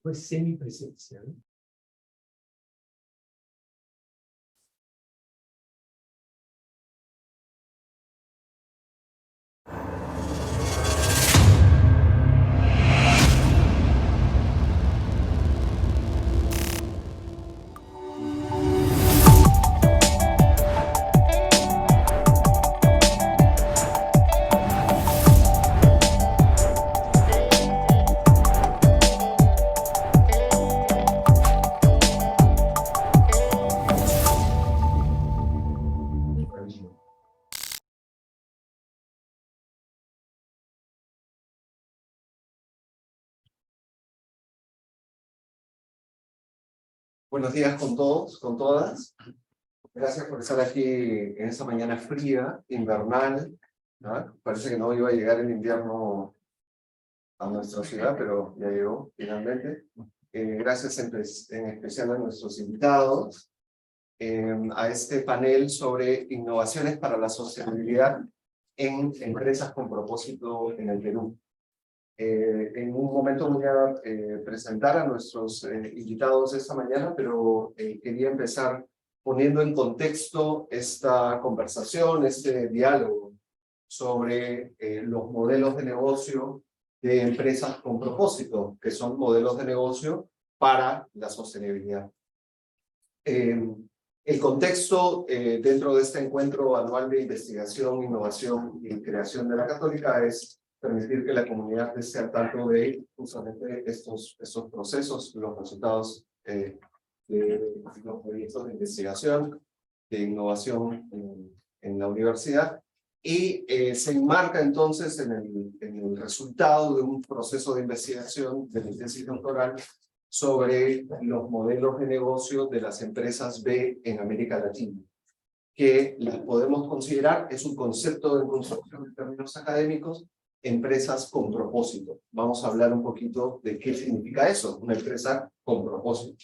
fue semipresencial. Buenos días con todos, con todas. Gracias por estar aquí en esta mañana fría, invernal, ¿no? Parece que no iba a llegar el invierno a nuestra ciudad, pero ya llegó finalmente. Gracias en especial a nuestros invitados a este panel sobre innovaciones para la sostenibilidad en empresas con propósito en el Perú. En un momento voy a presentar a nuestros invitados esta mañana, pero quería empezar poniendo en contexto esta conversación, este diálogo sobre los modelos de negocio de empresas con propósito, que son modelos de negocio para la sostenibilidad. El contexto dentro de este encuentro anual de investigación, innovación y creación de la Católica es permitir que la comunidad esté al tanto de justamente estos procesos, los resultados de los proyectos de investigación, de innovación en la universidad, y se enmarca entonces en el resultado de un proceso de investigación de la tesis doctoral sobre los modelos de negocio de las empresas B en América Latina, que las podemos considerar, es un concepto de construcción en términos académicos, empresas con propósito. Vamos a hablar un poquito de qué significa eso, una empresa con propósito.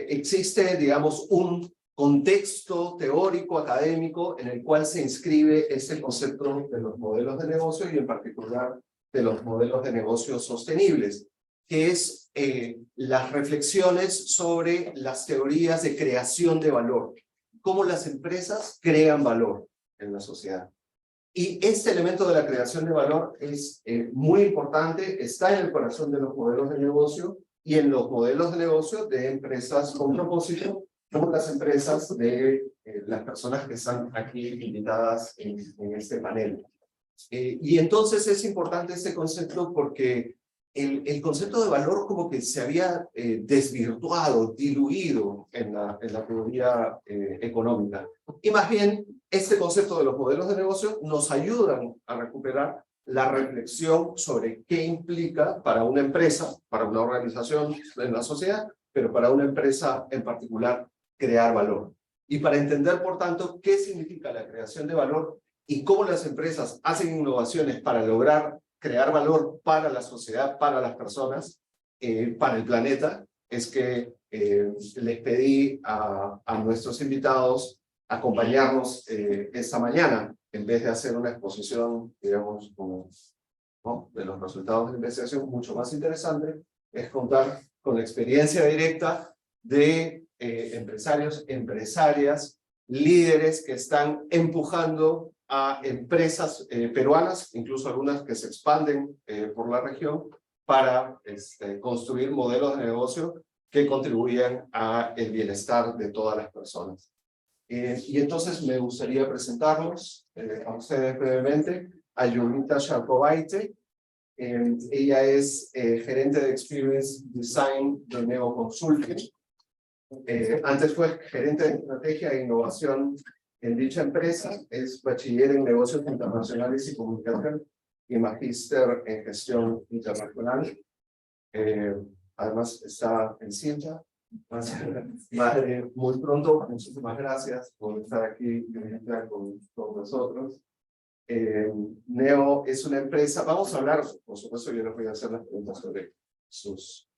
Existe, digamos, un contexto teórico, académico, en el cual se inscribe este concepto de los modelos de negocio y en particular de los modelos de negocio sostenibles, que es las reflexiones sobre las teorías de creación de valor, cómo las empresas crean valor en la sociedad. Y este elemento de la creación de valor es muy importante, está en el corazón de los modelos de negocio y en los modelos de negocio de empresas con propósito, como las empresas de las personas que están aquí invitadas en este panel. Y entonces es importante este concepto porque el concepto de valor como que se había desvirtuado, diluido en la teoría económica. Y más bien, este concepto de los modelos de negocio nos ayudan a recuperar la reflexión sobre qué implica para una empresa, para una organización en la sociedad, pero para una empresa en particular, crear valor. Y para entender, por tanto, qué significa la creación de valor y cómo las empresas hacen innovaciones para lograr crear valor para la sociedad, para las personas, para el planeta, es que les pedí a nuestros invitados acompañarnos esta mañana, en vez de hacer una exposición, digamos, como, ¿no?, de los resultados de la investigación, mucho más interesante, es contar con la experiencia directa de empresarios, empresarias, líderes que están empujando a empresas peruanas, incluso algunas que se expanden por la región, para construir modelos de negocio que contribuyan al bienestar de todas las personas. Y entonces me gustaría presentarlos a ustedes brevemente a Julita Sharkovaite. Ella es gerente de Experience Design de Neo Consulting. Antes fue gerente de estrategia e innovación en dicha empresa, es bachiller en negocios internacionales y comunicación y magíster en gestión internacional. Además está en Cinta. Muy pronto, muchísimas gracias por estar aquí con nosotros. Neo es una empresa, vamos a hablar, por supuesto yo les voy a hacer las preguntas sobre sus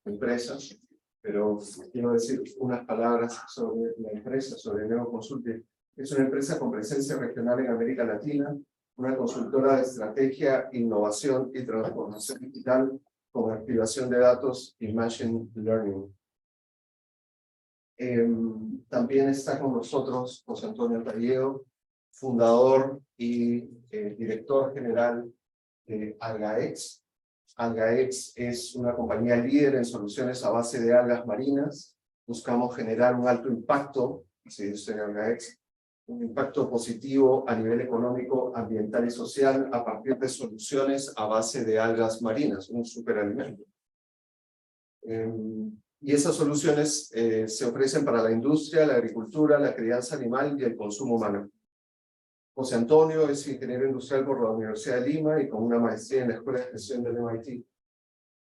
empresas, pero quiero decir unas palabras sobre la empresa, sobre Neo Consulting. Es una empresa con presencia regional en América Latina, una consultora de estrategia, innovación y transformación digital con activación de datos y machine learning. También está con nosotros José Antonio Talledo, fundador y director general de AlgaX. AlgaX es una compañía líder en soluciones a base de algas marinas. Buscamos generar un alto impacto, así dice AlgaX, un impacto positivo a nivel económico, ambiental y social a partir de soluciones a base de algas marinas, un superalimento. Y esas soluciones se ofrecen para la industria, la agricultura, la crianza animal y el consumo humano. José Antonio es ingeniero industrial por la Universidad de Lima y con una maestría en la Escuela de Gestión del MIT.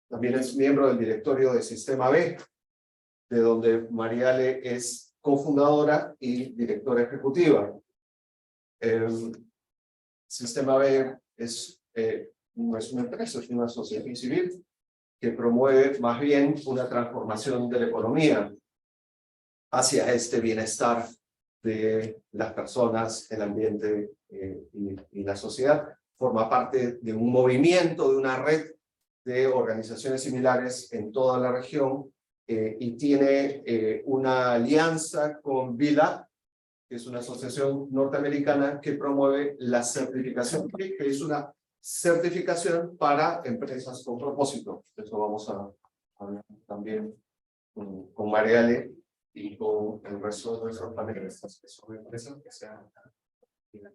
También es miembro del directorio de Sistema B, de donde Mariale es cofundadora y directora ejecutiva. Sistema B no es una empresa, es una asociación civil que promueve más bien una transformación de la economía hacia este bienestar de las personas, el ambiente y la sociedad. Forma parte de un movimiento, de una red de organizaciones similares en toda la región y tiene una alianza con VILA, que es una asociación norteamericana que promueve la certificación, que es una certificación para empresas con propósito. Eso vamos a hablar también con Mariale y con el resto de nuestros panelistas, que son empresas que se han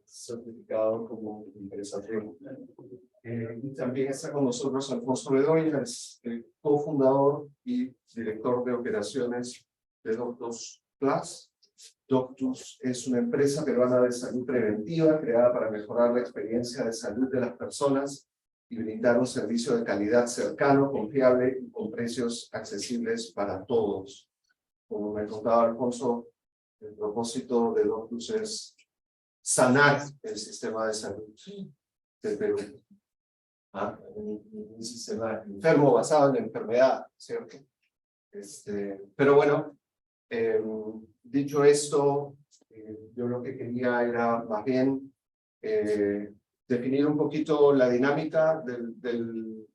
certificado como empresas de y también está con nosotros Alfonso Bedoya, es el cofundador y director de operaciones de Doctus Plus. Doctus es una empresa peruana de salud preventiva creada para mejorar la experiencia de salud de las personas y brindar un servicio de calidad cercano, confiable y con precios accesibles para todos. Como me contaba Alfonso, el propósito de Doctus es sanar el sistema de salud de Perú. Un sistema enfermo basado en la enfermedad, ¿cierto? Pero bueno, dicho esto, yo lo que quería era más bien definir un poquito la dinámica de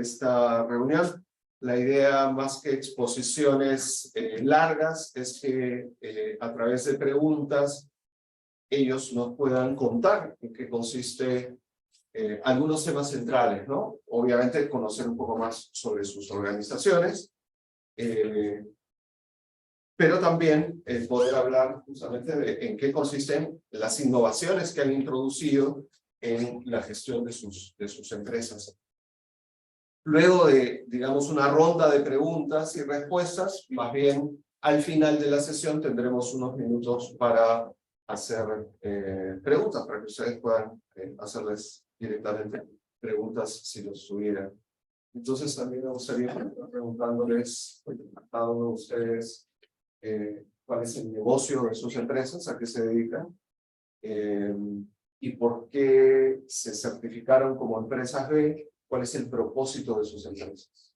esta reunión. La idea, más que exposiciones largas, es que a través de preguntas ellos nos puedan contar en qué consiste algunos temas centrales, ¿no? Obviamente conocer un poco más sobre sus organizaciones, pero también poder hablar justamente de en qué consisten las innovaciones que han introducido en la gestión de sus empresas. Luego de, digamos, una ronda de preguntas y respuestas, más bien al final de la sesión tendremos unos minutos para hacer preguntas, para que ustedes puedan hacerles directamente preguntas si los tuvieran. Entonces también me gustaría preguntándoles a cada uno de ustedes cuál es el negocio de sus empresas, a qué se dedican, y por qué se certificaron como empresas B, cuál es el propósito de sus empresas.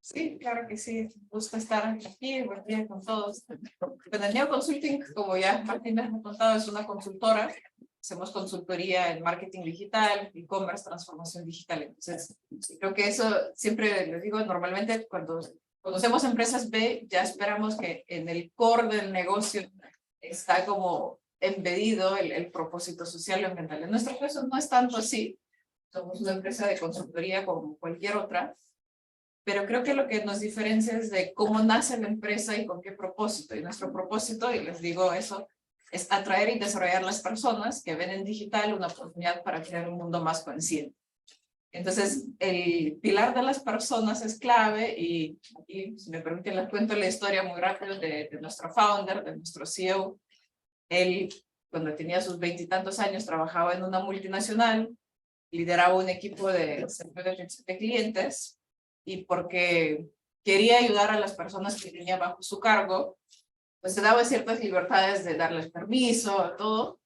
Sí, claro que sí. Gusto estar aquí, buen día con todos. Bueno, el Neo Consulting, como ya Martín les ha contado, es una consultora. Hacemos consultoría en marketing digital, e-commerce, transformación digital. Entonces, creo que eso siempre les digo, normalmente cuando conocemos empresas B, ya esperamos que en el core del negocio está como embedido el propósito social o ambiental. En nuestro caso no es tanto así. Somos una empresa de consultoría como cualquier otra, pero creo que lo que nos diferencia es de cómo nace la empresa y con qué propósito. Y nuestro propósito, y les digo eso, es atraer y desarrollar las personas que ven en digital una oportunidad para crear un mundo más consciente. Entonces, el pilar de las personas es clave y si me permiten, les cuento la historia muy rápido de nuestro founder, de nuestro CEO. Él, cuando tenía sus 20 y tantos años, trabajaba en una multinacional, lideraba un equipo de clientes y porque quería ayudar a las personas que tenía bajo su cargo, pues se daba ciertas libertades de darles permiso, todo.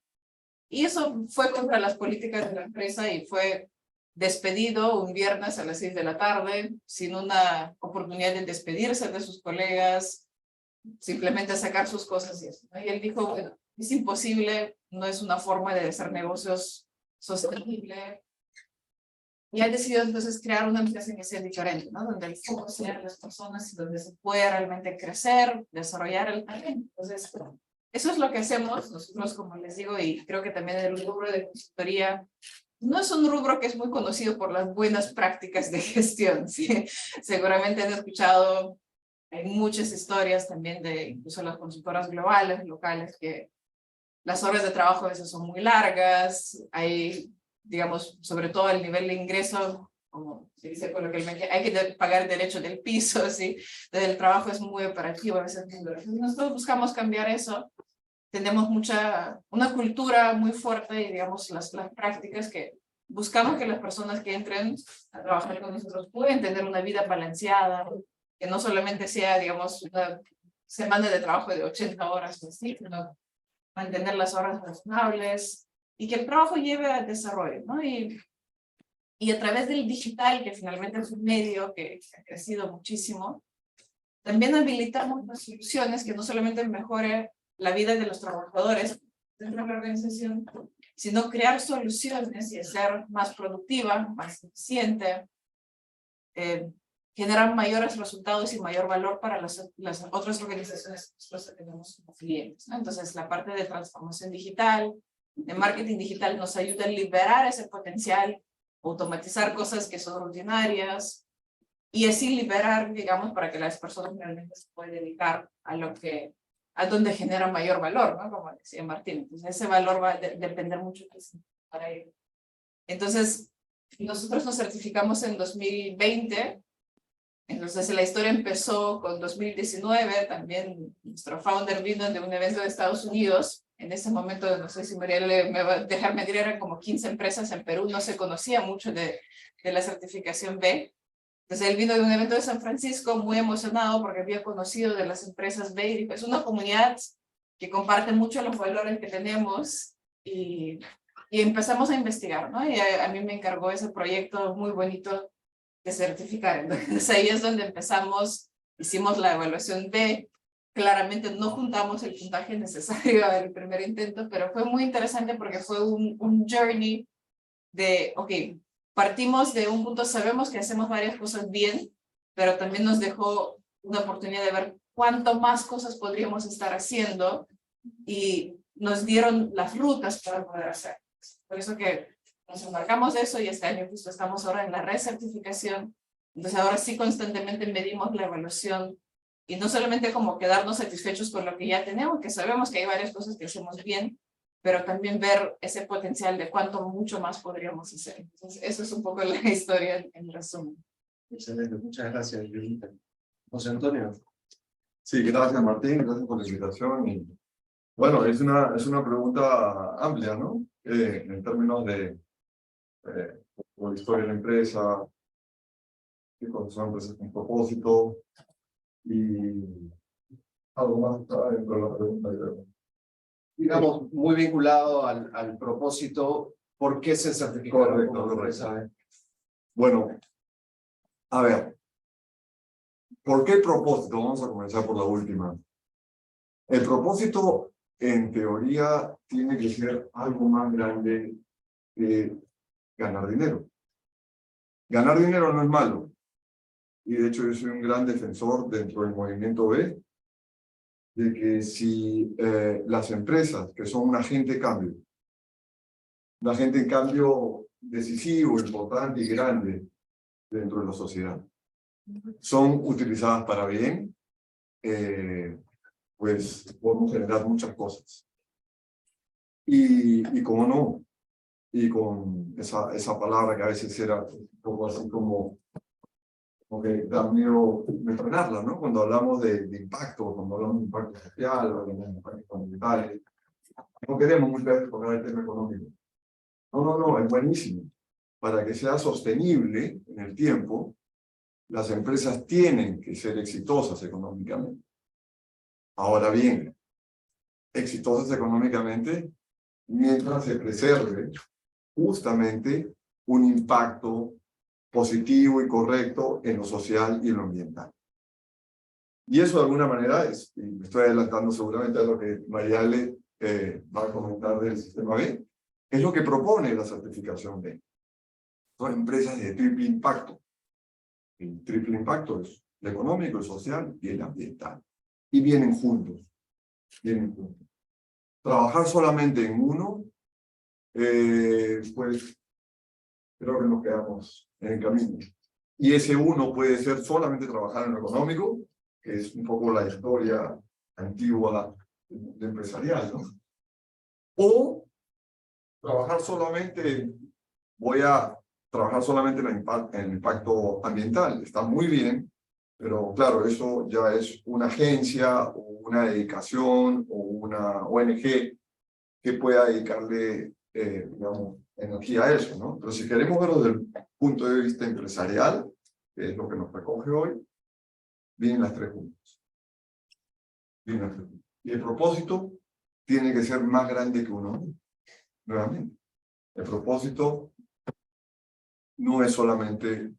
Y eso fue contra las políticas de la empresa y fue despedido un viernes a las 6 de la tarde, sin una oportunidad de despedirse de sus colegas, simplemente sacar sus cosas y eso, ¿no? Y él dijo, bueno, es imposible no es una forma de hacer negocios sostenible. Y han decidido entonces crear una empresa que sea diferente, ¿no? Donde el foco sea las personas y donde se pueda realmente crecer, desarrollar el talento. Entonces, eso es lo que hacemos nosotros, como les digo, y creo que también el rubro de consultoría no es un rubro que es muy conocido por las buenas prácticas de gestión, ¿sí? Seguramente han escuchado, hay muchas historias también de incluso las consultoras globales, locales, que las horas de trabajo a veces son muy largas, hay, digamos, sobre todo el nivel de ingreso, como se dice coloquialmente, hay que pagar el derecho del piso, ¿sí? Entonces el trabajo es muy operativo, a veces muy duro. Nosotros buscamos cambiar eso. Tenemos una cultura muy fuerte y, digamos, las prácticas que buscamos que las personas que entren a trabajar con nosotros puedan tener una vida balanceada, que no solamente sea, digamos, una semana de trabajo de 80 horas, ¿sí? Sino mantener las horas razonables y que el trabajo lleve al desarrollo, ¿no? Y a través del digital, que finalmente es un medio que ha crecido muchísimo, también habilitamos las soluciones que no solamente mejore la vida de los trabajadores dentro de la organización, sino crear soluciones y ser más productiva, más eficiente, generar mayores resultados y mayor valor para las otras organizaciones que nosotros tenemos como clientes, ¿no? Entonces, la parte de transformación digital, de marketing digital, nos ayuda a liberar ese potencial, automatizar cosas que son rutinarias, y así liberar, digamos, para que las personas realmente se puedan dedicar a donde genera mayor valor, ¿no? Como decía Martín. Entonces, ese valor va a depender mucho para ello. Entonces, nosotros nos certificamos en 2020. Entonces, la historia empezó con 2019. También nuestro founder vino de un evento de Estados Unidos. En ese momento, no sé si Mariel me va a dejar mentir, eran como 15 empresas en Perú. No se conocía mucho de la certificación B. Entonces él vino de un evento de San Francisco muy emocionado porque había conocido de las empresas B y dijo, es una comunidad que comparte mucho los valores que tenemos y empezamos a investigar, ¿no? Y a mí me encargó ese proyecto muy bonito de certificar. Entonces ahí es donde empezamos, hicimos la evaluación B, claramente no juntamos el puntaje necesario del primer intento, pero fue muy interesante porque fue un journey de, ok, partimos de un punto, sabemos que hacemos varias cosas bien, pero también nos dejó una oportunidad de ver cuánto más cosas podríamos estar haciendo y nos dieron las rutas para poder hacer. Por eso que nos embarcamos de eso y este año justo estamos ahora en la recertificación. Entonces ahora sí constantemente medimos la evaluación y no solamente como quedarnos satisfechos con lo que ya tenemos, que sabemos que hay varias cosas que hacemos bien, pero también ver ese potencial de cuánto mucho más podríamos hacer. Entonces, eso es un poco la historia en resumen. Excelente, muchas gracias, Yolita. José Antonio. Sí, gracias Martín, gracias por la invitación. Y, bueno, es una pregunta amplia, ¿no? En términos de la historia de la empresa, qué cosas son empresas con propósito, y algo más está dentro de la pregunta. Digamos, muy vinculado al propósito, ¿por qué se certificó? Correcto. Bueno, a ver, ¿por qué el propósito? Vamos a comenzar por la última. El propósito, en teoría, tiene que ser algo más grande que ganar dinero. Ganar dinero no es malo. Y de hecho yo soy un gran defensor dentro del movimiento B de que si las empresas, que son un agente en cambio decisivo, importante y grande dentro de la sociedad, son utilizadas para bien, pues podemos generar muchas cosas. Y cómo no, y con esa palabra que a veces era un poco así como que da miedo mencionarla, ¿no? Cuando hablamos de impacto, cuando hablamos de impacto social, hablamos de impacto ambiental, no queremos muchas veces tocar el tema económico. No, es buenísimo. Para que sea sostenible en el tiempo, las empresas tienen que ser exitosas económicamente. Ahora bien, exitosas económicamente mientras se preserve justamente un impacto positivo y correcto en lo social y en lo ambiental. Y eso de alguna manera es, y me estoy adelantando seguramente a lo que Mariale va a comentar del sistema B, es lo que propone la certificación B. Son empresas de triple impacto. El triple impacto es el económico, el social y el ambiental. Y vienen juntos. Vienen juntos. Trabajar solamente en uno, pues creo que nos quedamos en el camino. Y ese uno puede ser solamente trabajar en lo económico, que es un poco la historia antigua de empresarial, ¿no? O trabajar solamente, voy a trabajar solamente en el impacto ambiental. Está muy bien, pero claro, eso ya es una agencia o una dedicación o una ONG que pueda dedicarle, digamos, energía a eso, ¿no? Pero si queremos verlo desde el punto de vista empresarial, que es lo que nos recoge hoy, vienen las tres juntas. Vienen las tres juntas. Y el propósito tiene que ser más grande que uno. Nuevamente, el propósito no es solamente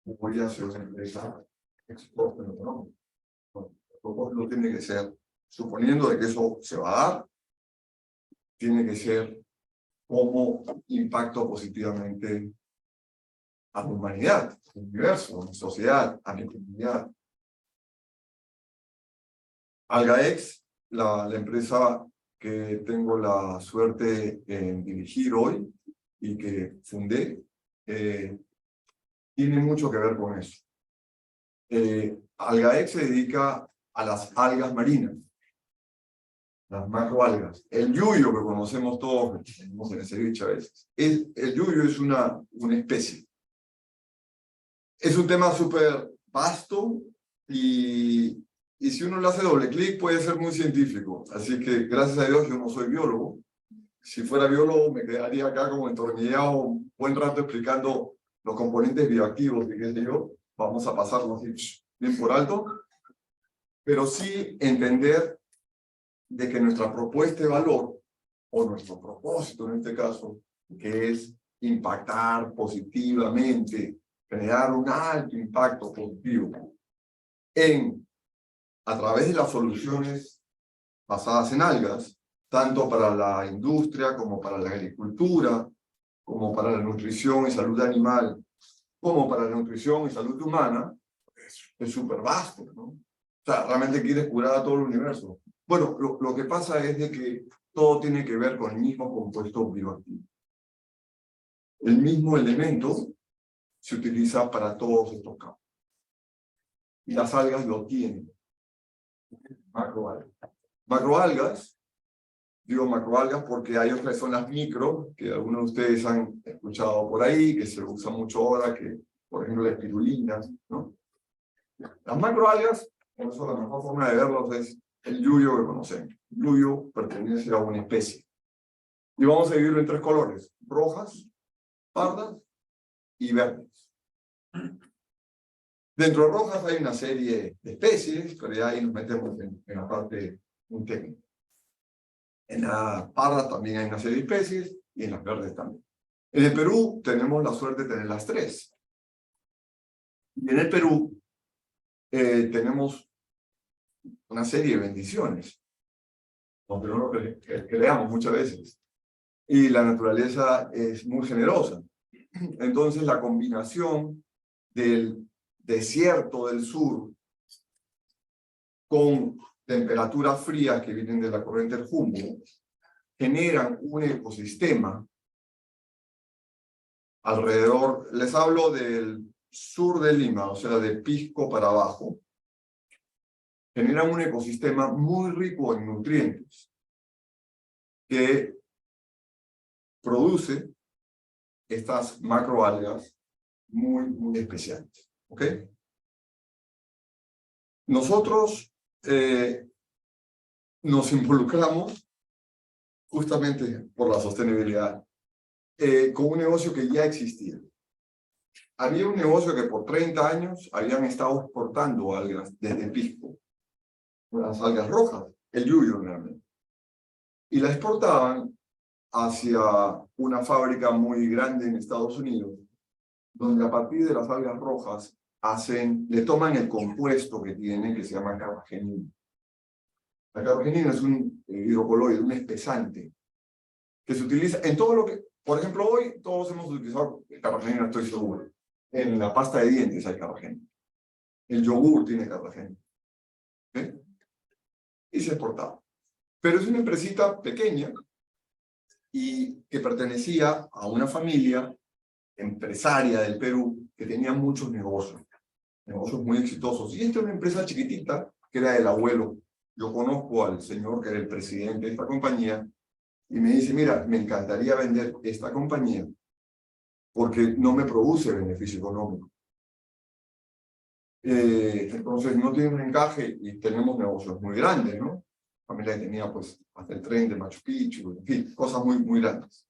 voy a hacer una empresa exitosa en lo económico. No, el propósito tiene que ser, suponiendo de que eso se va a dar, tiene que ser cómo impacto positivamente a la humanidad, al universo, a la sociedad, a la comunidad. AlgaX, la empresa que tengo la suerte en dirigir hoy y que fundé, tiene mucho que ver con eso. AlgaX se dedica a las algas marinas, las macroalgas. El yuyo que conocemos todos, que tenemos en el ceviche a veces, el yuyo es una especie. Es un tema súper vasto y si uno le hace doble clic puede ser muy científico. Así que gracias a Dios yo no soy biólogo. Si fuera biólogo me quedaría acá como entornillado un buen rato explicando los componentes bioactivos y qué sé yo. Vamos a pasarlo así bien por alto. Pero sí entender de que nuestra propuesta de valor, o nuestro propósito en este caso, que es impactar positivamente, crear un alto impacto positivo a través de las soluciones basadas en algas, tanto para la industria como para la agricultura, como para la nutrición y salud animal, como para la nutrición y salud humana, es súper vasto, ¿no? O sea, realmente quieres curar a todo el universo. Bueno, lo que pasa es de que todo tiene que ver con el mismo compuesto bioactivo. El mismo elemento se utiliza para todos estos campos. Y las algas lo tienen. Macroalgas. Macroalgas, digo macroalgas porque hay otras que son las micro, que algunos de ustedes han escuchado por ahí, que se usa mucho ahora, que por ejemplo la espirulina, ¿no? Las macroalgas, por eso la mejor forma de verlos es el yuyo que conocemos. El yuyo pertenece a una especie. Y vamos a dividirlo en tres colores: rojas, pardas y verdes. Dentro de rojas hay una serie de especies, pero ya ahí nos metemos en la parte muy técnica. En las pardas también hay una serie de especies y en las verdes también. En el Perú tenemos la suerte de tener las tres. Y en el Perú tenemos una serie de bendiciones, aunque no lo creamos muchas veces. Y la naturaleza es muy generosa. Entonces la combinación del desierto del sur con temperaturas frías que vienen de la corriente del Humboldt generan un ecosistema alrededor. Les hablo del sur de Lima, o sea, de Pisco para abajo. Generan un ecosistema muy rico en nutrientes que produce estas macroalgas muy especiales. ¿Ok? Nosotros nos involucramos justamente por la sostenibilidad con un negocio que ya existía. Había un negocio que por 30 años habían estado exportando algas desde Pisco, las algas rojas, el yuyo realmente, y la exportaban hacia una fábrica muy grande en Estados Unidos, donde a partir de las algas rojas le toman el compuesto que tienen, que se llama carbagenina. La carragenina es un hidrocoloide, un espesante, que se utiliza en todo lo que, por ejemplo, hoy todos hemos utilizado carragenina, estoy seguro. En la pasta de dientes hay carragenina. El yogur tiene carragenina. ¿Sí? Y se exportaba. Pero es una empresita pequeña y que pertenecía a una familia empresaria del Perú que tenía muchos negocios muy exitosos. Y esta es una empresa chiquitita que era del abuelo. Yo conozco al señor que era el presidente de esta compañía y me dice, mira, me encantaría vender esta compañía porque no me produce beneficio económico. Entonces no tiene un encaje y tenemos negocios muy grandes, ¿no? Familia que tenía pues hasta el tren de Machu Picchu, en fin, cosas muy grandes.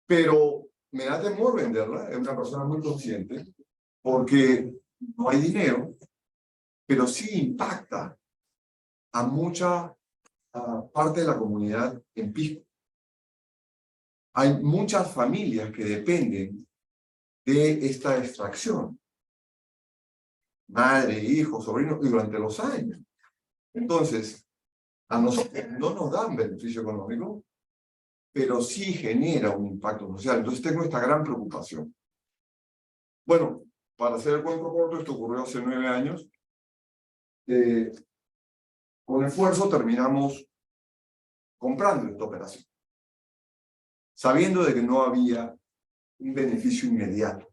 Pero me da temor venderla, es una persona muy consciente, porque no hay dinero, pero sí impacta a mucha parte de la comunidad en Pisco. Hay muchas familias que dependen de esta extracción. Madre, hijo, sobrino, y durante los años. Entonces, a nosotros no nos dan beneficio económico, pero sí genera un impacto social. Entonces tengo esta gran preocupación. Bueno, para hacer el cuento corto, esto ocurrió hace 9 años. Con esfuerzo terminamos comprando esta operación, sabiendo de que no había un beneficio inmediato.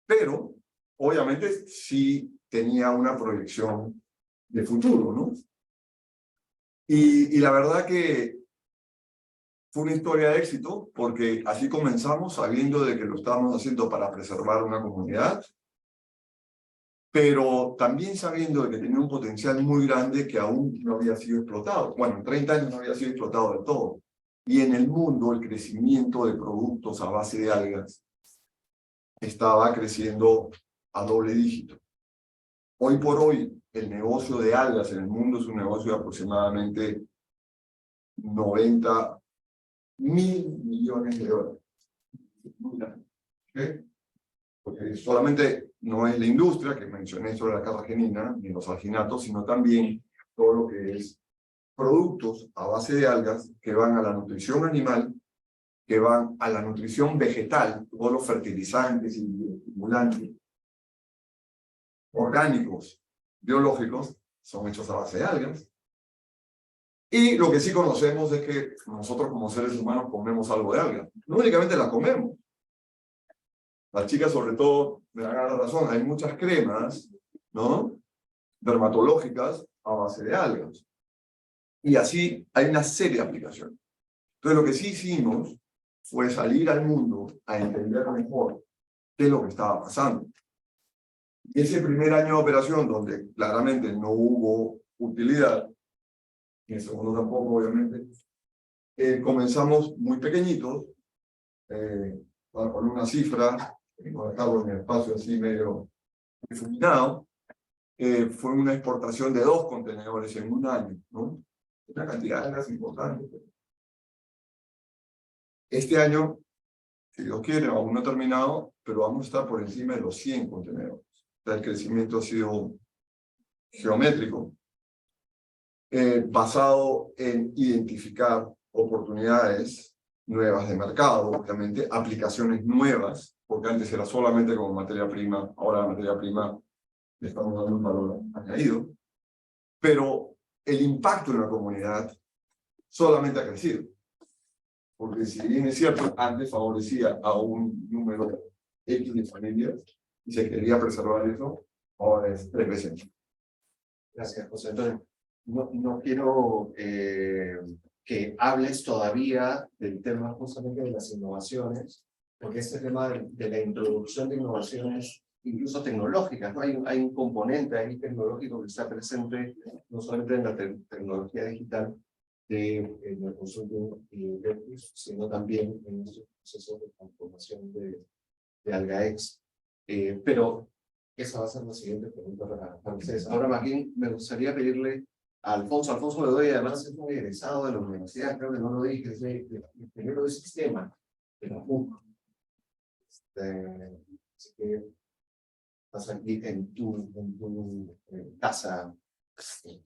Pero, obviamente, sí tenía una proyección de futuro, ¿no? Y la verdad que fue una historia de éxito, porque así comenzamos, sabiendo de que lo estábamos haciendo para preservar una comunidad, pero también sabiendo de que tenía un potencial muy grande que aún no había sido explotado. Bueno, en 30 años no había sido explotado del todo. Y en el mundo el crecimiento de productos a base de algas estaba creciendo a doble dígito. Hoy por hoy, el negocio de algas en el mundo es un negocio de aproximadamente 90.000 millones de dólares. ¿Okay? Porque solamente no es la industria que mencioné sobre la carragenina ni los alginatos, sino también todo lo que es productos a base de algas que van a la nutrición animal, que van a la nutrición vegetal, todos los fertilizantes y estimulantes orgánicos, biológicos, son hechos a base de algas. Y lo que sí conocemos es que nosotros como seres humanos comemos algo de algas. No únicamente la comemos. Las chicas sobre todo me dan la razón, hay muchas cremas, ¿no? Dermatológicas a base de algas. Y así hay una serie de aplicaciones. Entonces lo que sí hicimos fue salir al mundo a entender mejor qué es lo que estaba pasando. Ese primer año de operación, donde claramente no hubo utilidad, y el segundo tampoco, obviamente, comenzamos muy pequeñitos, para poner una cifra, voy a dejarlo en el espacio así medio difuminado, fue una exportación de 2 contenedores en un año, ¿no? Una cantidad de gas importante. Este año, si Dios quiere, aún no ha terminado, pero vamos a estar por encima de los 100 contenedores. O sea, el crecimiento ha sido geométrico, basado en identificar oportunidades nuevas de mercado, obviamente, aplicaciones nuevas, porque antes era solamente como materia prima, ahora la materia prima le estamos dando un valor añadido, pero el impacto en la comunidad solamente ha crecido. Porque si bien es cierto, antes favorecía a un número X de familias y se quería preservar eso, ahora es 3 veces. Gracias, José Antonio. No quiero que hables todavía del tema justamente de las innovaciones, porque este tema de la introducción de innovaciones, incluso tecnológicas, ¿no? Hay un componente ahí tecnológico que está presente no solamente en la tecnología digital en el consumo sino también en estos procesos de transformación de AlgaEx. Pero esa va a ser la siguiente pregunta para ustedes. Ahora, más bien, me gustaría pedirle a Alfonso. Alfonso Bedoya, además, es muy egresado de la universidad, creo que no lo dije, es ingeniero de sistema de la PUC. Así que estás aquí en tu casa,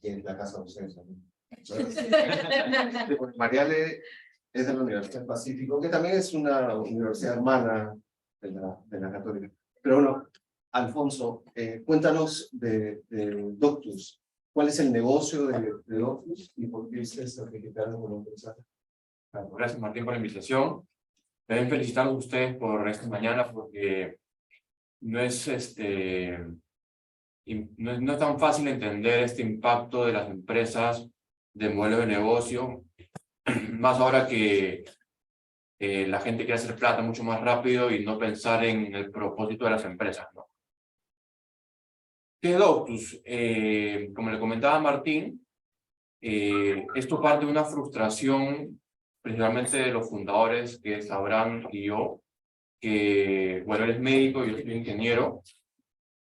en la casa de docencia, ¿no? Mariale es de la Universidad del Pacífico, que también es una universidad hermana de la Católica. Pero bueno, Alfonso, cuéntanos de Doctus. ¿Cuál es el negocio de Doctus y por qué se certificaron como empresa? Gracias, Martín, por la invitación. Deben felicitarlos a ustedes por esta mañana porque no es, no es tan fácil entender este impacto de las empresas de modelo de negocio, más ahora que la gente quiere hacer plata mucho más rápido y no pensar en el propósito de las empresas, ¿no? ¿Qué es Doctus? Como le comentaba Martín, esto parte de una frustración principalmente de los fundadores, que es Abraham y yo, que, bueno, él es médico y yo soy ingeniero,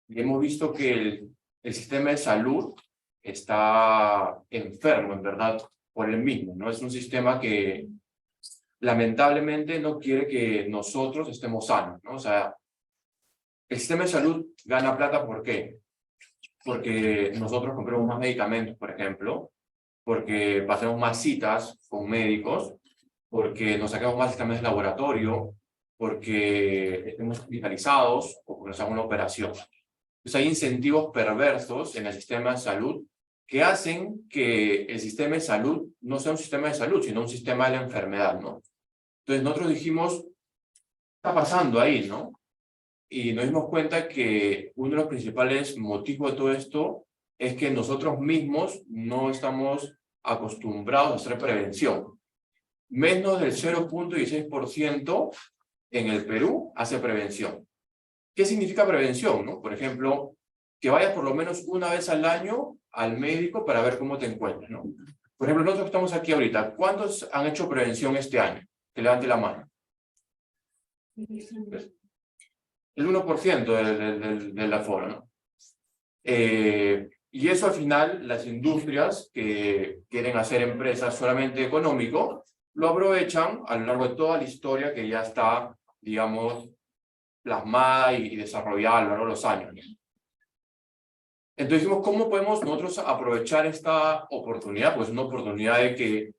y hemos visto que el sistema de salud está enfermo, en verdad, por él mismo, ¿no? Es un sistema que lamentablemente no quiere que nosotros estemos sanos, ¿no? O sea, el sistema de salud gana plata, ¿por qué? Porque nosotros compramos más medicamentos, por ejemplo, porque pasamos más citas con médicos, porque nos sacamos más exámenes de laboratorio, porque estemos hospitalizados o porque nos hagan una operación. Entonces hay incentivos perversos en el sistema de salud que hacen que el sistema de salud no sea un sistema de salud, sino un sistema de la enfermedad, ¿no? Entonces nosotros dijimos, ¿qué está pasando ahí, no? Y nos dimos cuenta que uno de los principales motivos de todo esto es que nosotros mismos no estamos acostumbrados a hacer prevención. Menos del 0.16% en el Perú hace prevención. ¿Qué significa prevención, no? Por ejemplo, que vayas por lo menos una vez al año al médico para ver cómo te encuentras, ¿no? Por ejemplo, nosotros estamos aquí ahorita. ¿Cuántos han hecho prevención este año? Que levante la mano. El 1% del aforo, ¿no? Y eso al final, las industrias que quieren hacer empresas solamente económico, lo aprovechan a lo largo de toda la historia que ya está, digamos, plasmada y desarrollada a lo largo de los años, ¿no? Entonces dijimos, ¿cómo podemos nosotros aprovechar esta oportunidad? Pues una oportunidad de que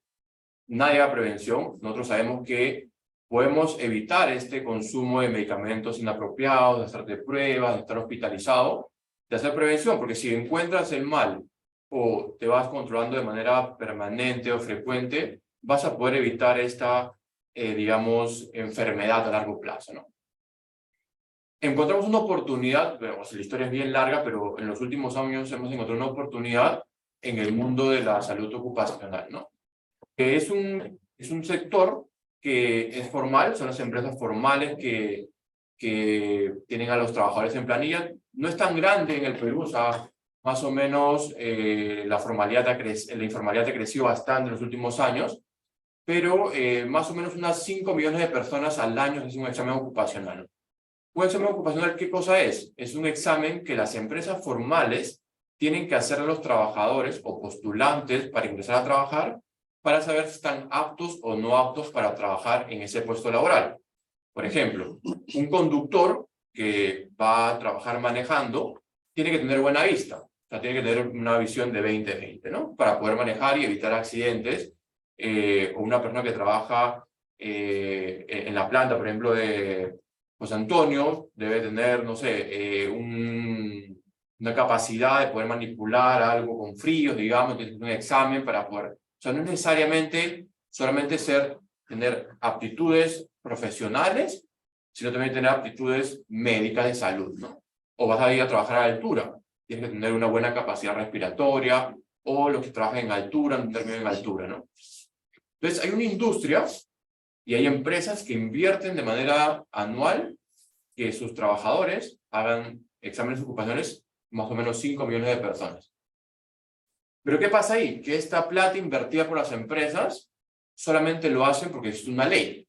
nadie haga prevención. Nosotros sabemos que podemos evitar este consumo de medicamentos inapropiados, de hacerte pruebas, de estar hospitalizado, de hacer prevención, porque si encuentras el mal o te vas controlando de manera permanente o frecuente, vas a poder evitar esta, digamos, enfermedad a largo plazo, ¿no? Encontramos una oportunidad, pero, o sea, la historia es bien larga, pero en los últimos años hemos encontrado una oportunidad en el mundo de la salud ocupacional, ¿no? Que es un sector que es formal, son las empresas formales que tienen a los trabajadores en planilla. No es tan grande en el Perú, o sea, más o menos la informalidad ha crecido bastante en los últimos años, pero más o menos unas 5 millones de personas al año hacen un examen ocupacional. Un examen ocupacional, ¿qué cosa es? Es un examen que las empresas formales tienen que hacer a los trabajadores o postulantes para ingresar a trabajar para saber si están aptos o no aptos para trabajar en ese puesto laboral. Por ejemplo, un conductor que va a trabajar manejando tiene que tener buena vista, o sea, tiene que tener una visión de 20/20, ¿no? Para poder manejar y evitar accidentes. O una persona que trabaja en la planta, por ejemplo, de José Antonio, debe tener, no sé, una capacidad de poder manipular algo con fríos, digamos, tiene un examen para poder... O sea, no es necesariamente solamente tener aptitudes profesionales, sino también tener aptitudes médicas de salud, ¿no? O vas a ir a trabajar a altura, tienes que tener una buena capacidad respiratoria, o los que trabajan en altura, un término en altura, ¿no? Entonces, hay una industria y hay empresas que invierten de manera anual que sus trabajadores hagan exámenes ocupacionales, más o menos 5 millones de personas. Pero ¿qué pasa ahí? Que esta plata invertida por las empresas solamente lo hacen porque es una ley.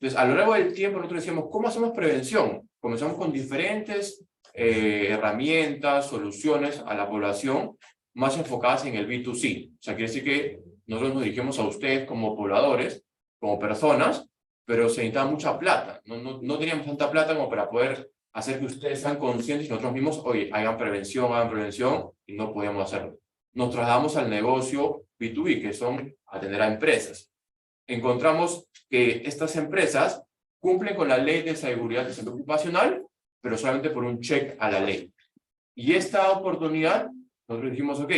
Entonces, a lo largo del tiempo nosotros decíamos, ¿cómo hacemos prevención? Comenzamos con diferentes herramientas, soluciones a la población más enfocadas en el B2C. O sea, quiere decir que nosotros nos dirigimos a ustedes como pobladores, como personas, pero se necesitaba mucha plata. No teníamos tanta plata como para poder hacer que ustedes sean conscientes y nosotros mismos, oye, hagan prevención, y no podíamos hacerlo. nos trasladamos al negocio B2B, que son atender a empresas. Encontramos que estas empresas cumplen con la ley de seguridad y salud ocupacional, pero solamente por un check a la ley. Y esta oportunidad, nosotros dijimos, ok,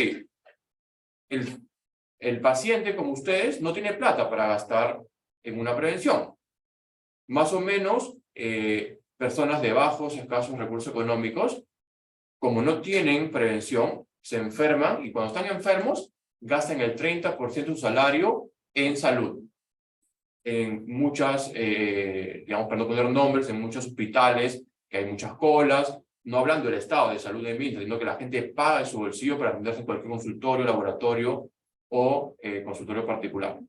el paciente, como ustedes, no tiene plata para gastar en una prevención. Más o menos, personas de bajos, escasos recursos económicos, como no tienen prevención, se enferman y cuando están enfermos, gastan el 30% de su salario en salud. En muchas, digamos, para no poner nombres, en muchos hospitales, que hay muchas colas, no hablando del estado de salud de Mintra, sino que la gente paga de su bolsillo para atenderse en cualquier consultorio, laboratorio o consultorio particular.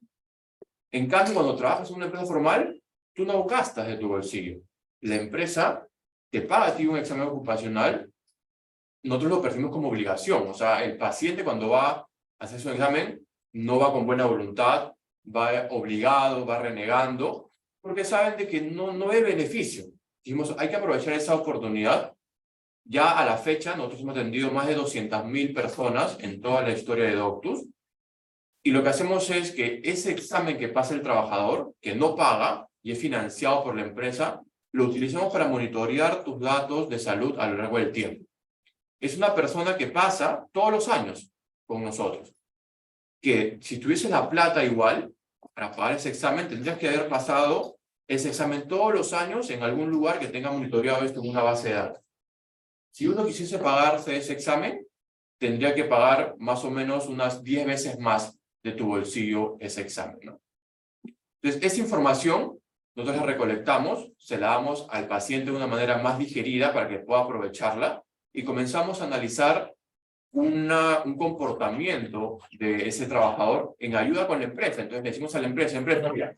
En cambio, cuando trabajas en una empresa formal, tú no gastas de tu bolsillo. La empresa te paga a ti un examen ocupacional, nosotros lo percibimos como obligación. O sea, el paciente cuando va a hacer su examen, no va con buena voluntad, va obligado, va renegando, porque saben de que no hay beneficio. Dijimos, hay que aprovechar esa oportunidad. Ya a la fecha, nosotros hemos atendido más de 200.000 personas en toda la historia de Doctus, y lo que hacemos es que ese examen que pasa el trabajador, que no paga y es financiado por la empresa, lo utilizamos para monitorear tus datos de salud a lo largo del tiempo. Es una persona que pasa todos los años con nosotros, que si tuviese la plata igual, para pagar ese examen, tendrías que haber pasado ese examen todos los años en algún lugar que tenga monitoreado esto en una base de datos. Si uno quisiese pagarse ese examen, tendría que pagar más o menos unas 10 veces más de tu bolsillo ese examen, ¿no? Entonces, esa información nosotros la recolectamos, se la damos al paciente de una manera más digerida para que pueda aprovecharla y comenzamos a analizar un comportamiento de ese trabajador en ayuda con la empresa. Entonces le decimos a la empresa, mira,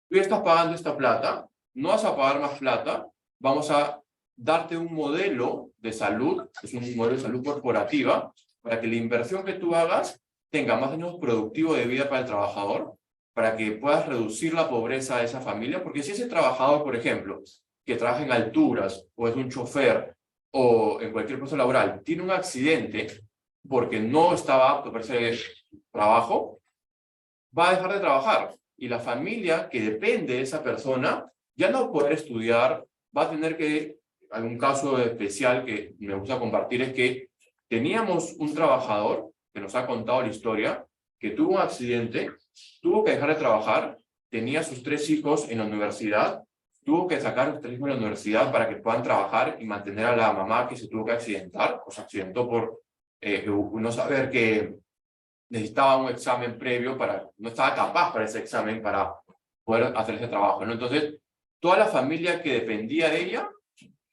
tú ya estás pagando esta plata, no vas a pagar más plata, vamos a darte un modelo de salud, es un modelo de salud corporativa, para que la inversión que tú hagas tenga más años productivo de vida para el trabajador, para que puedas reducir la pobreza de esa familia, porque si ese trabajador, por ejemplo, que trabaja en alturas, o es un chofer, o en cualquier puesto laboral, tiene un accidente porque no estaba apto para ese trabajo, va a dejar de trabajar. Y la familia que depende de esa persona ya no va a poder estudiar, va a tener que, algún caso especial que me gusta compartir es que teníamos un trabajador que nos ha contado la historia, que tuvo un accidente, tuvo que dejar de trabajar, tenía sus 3 hijos en la universidad, tuvo que sacar a los 3 hijos de la universidad para que puedan trabajar y mantener a la mamá que se tuvo que accidentar, o se accidentó por no saber que necesitaba un examen previo, no estaba capaz para ese examen para poder hacer ese trabajo, ¿no? Entonces, toda la familia que dependía de ella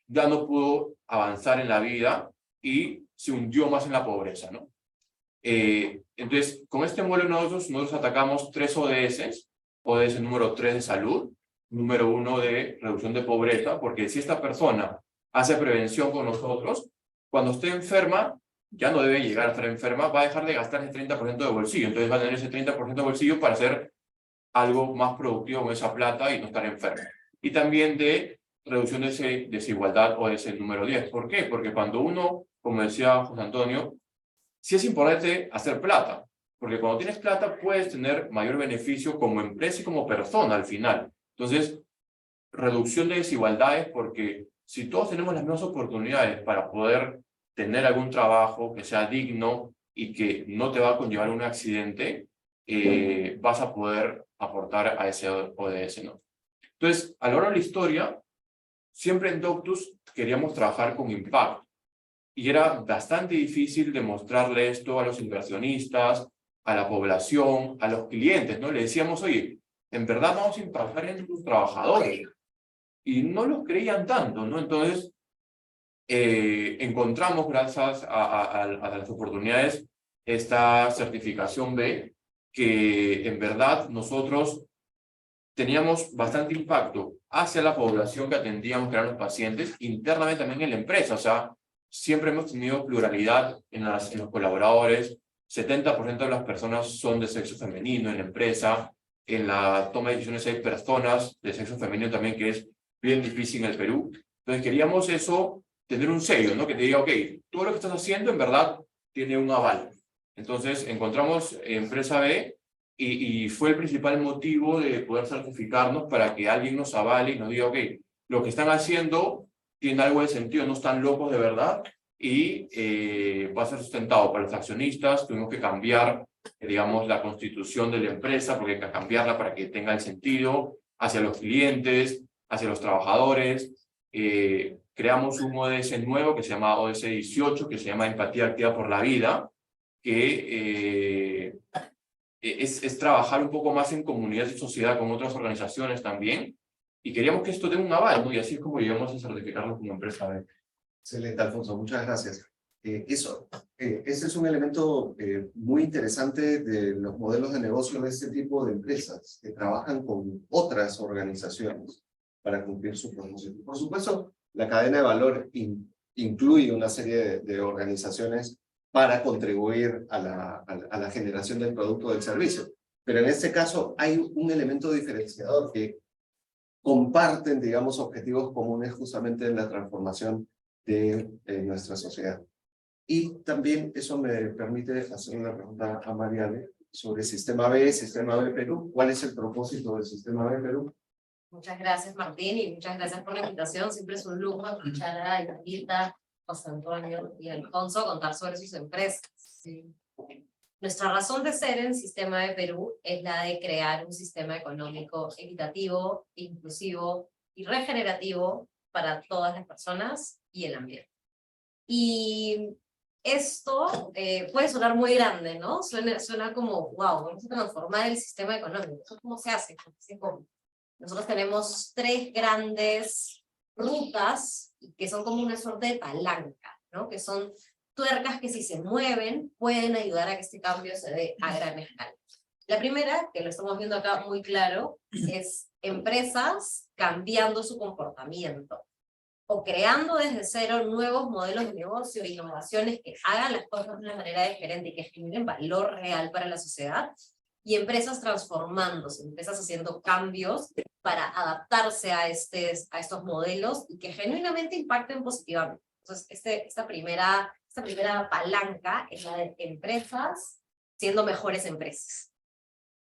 ya no pudo avanzar en la vida y se hundió más en la pobreza, ¿no? Entonces, con este modelo nosotros atacamos 3 ODS. ODS número 3 de salud, número 1 de reducción de pobreza, porque si esta persona hace prevención con nosotros, cuando esté enferma, ya no debe llegar a estar enferma, va a dejar de gastar ese 30% de bolsillo, entonces va a tener ese 30% de bolsillo para hacer algo más productivo con esa plata y no estar enfermo. Y también de reducción de esa desigualdad o de ese número 10. ¿Por qué? Porque cuando uno, como decía José Antonio, sí es importante hacer plata, porque cuando tienes plata puedes tener mayor beneficio como empresa y como persona al final. Entonces, reducción de desigualdades, porque si todos tenemos las mismas oportunidades para poder tener algún trabajo que sea digno y que no te va a conllevar un accidente, vas a poder aportar a ese ODS, ¿no? Entonces, a lo largo de la historia, siempre en Doctus queríamos trabajar con impacto. Y era bastante difícil demostrarle esto a los inversionistas, a la población, a los clientes, ¿no? Le decíamos, oye, en verdad vamos a impactar en tus trabajadores. Y no los creían tanto, ¿no? Entonces, encontramos, gracias a las oportunidades, esta certificación B, que en verdad nosotros teníamos bastante impacto hacia la población que atendíamos, que eran los pacientes, internamente también en la empresa. O sea, siempre hemos tenido pluralidad en los colaboradores, 70% de las personas son de sexo femenino en la empresa, en la toma de decisiones hay personas de sexo femenino también, que es bien difícil en el Perú. Entonces queríamos eso, tener un sello, ¿no? Que te diga, ok, todo lo que estás haciendo en verdad tiene un aval. Entonces encontramos empresa B y fue el principal motivo de poder certificarnos para que alguien nos avale y nos diga, ok, lo que están haciendo tiene algo de sentido, no están locos de verdad y va a ser sustentado para los accionistas. Tuvimos que cambiar, digamos, la constitución de la empresa porque hay que cambiarla para que tenga el sentido hacia los clientes, hacia los trabajadores. Creamos un ODS nuevo que se llama ODS 18, que se llama Empatía Activa por la Vida, que es trabajar un poco más en comunidad y sociedad con otras organizaciones también, y queríamos que esto tenga un aval, ¿no? Y así es como llegamos a certificarlo como empresa B. Excelente, Alfonso, muchas gracias. Ese es un elemento muy interesante de los modelos de negocio de este tipo de empresas, que trabajan con otras organizaciones para cumplir su propósito. Por supuesto, la cadena de valor incluye una serie de organizaciones para contribuir a la generación del producto o del servicio. Pero en este caso hay un elemento diferenciador que comparten, digamos, objetivos comunes justamente en la transformación de nuestra sociedad. Y también eso me permite hacer una pregunta a Mariale sobre Sistema B, Sistema B Perú. ¿Cuál es el propósito del Sistema B Perú? Muchas gracias, Martín, y muchas gracias por la invitación. Siempre es un lujo escuchar a Italita, José Antonio y Alfonso contar sobre sus empresas. Sí. Nuestra razón de ser en Sistema B Perú es la de crear un sistema económico equitativo, inclusivo y regenerativo para todas las personas y el ambiente. Y esto puede sonar muy grande, ¿no? Suena como, wow, vamos a transformar el sistema económico. ¿Cómo se hace? Nosotros tenemos 3 grandes rutas que son como una suerte de palanca, ¿no? Que son tuercas que si se mueven pueden ayudar a que este cambio se dé a gran escala. La primera, que lo estamos viendo acá muy claro, es empresas cambiando su comportamiento o creando desde cero nuevos modelos de negocio e innovaciones que hagan las cosas de una manera diferente y que generen valor real para la sociedad, y empresas transformándose, empresas haciendo cambios para adaptarse a estos modelos y que genuinamente impacten positivamente. Entonces, esta primera palanca es la de empresas siendo mejores empresas.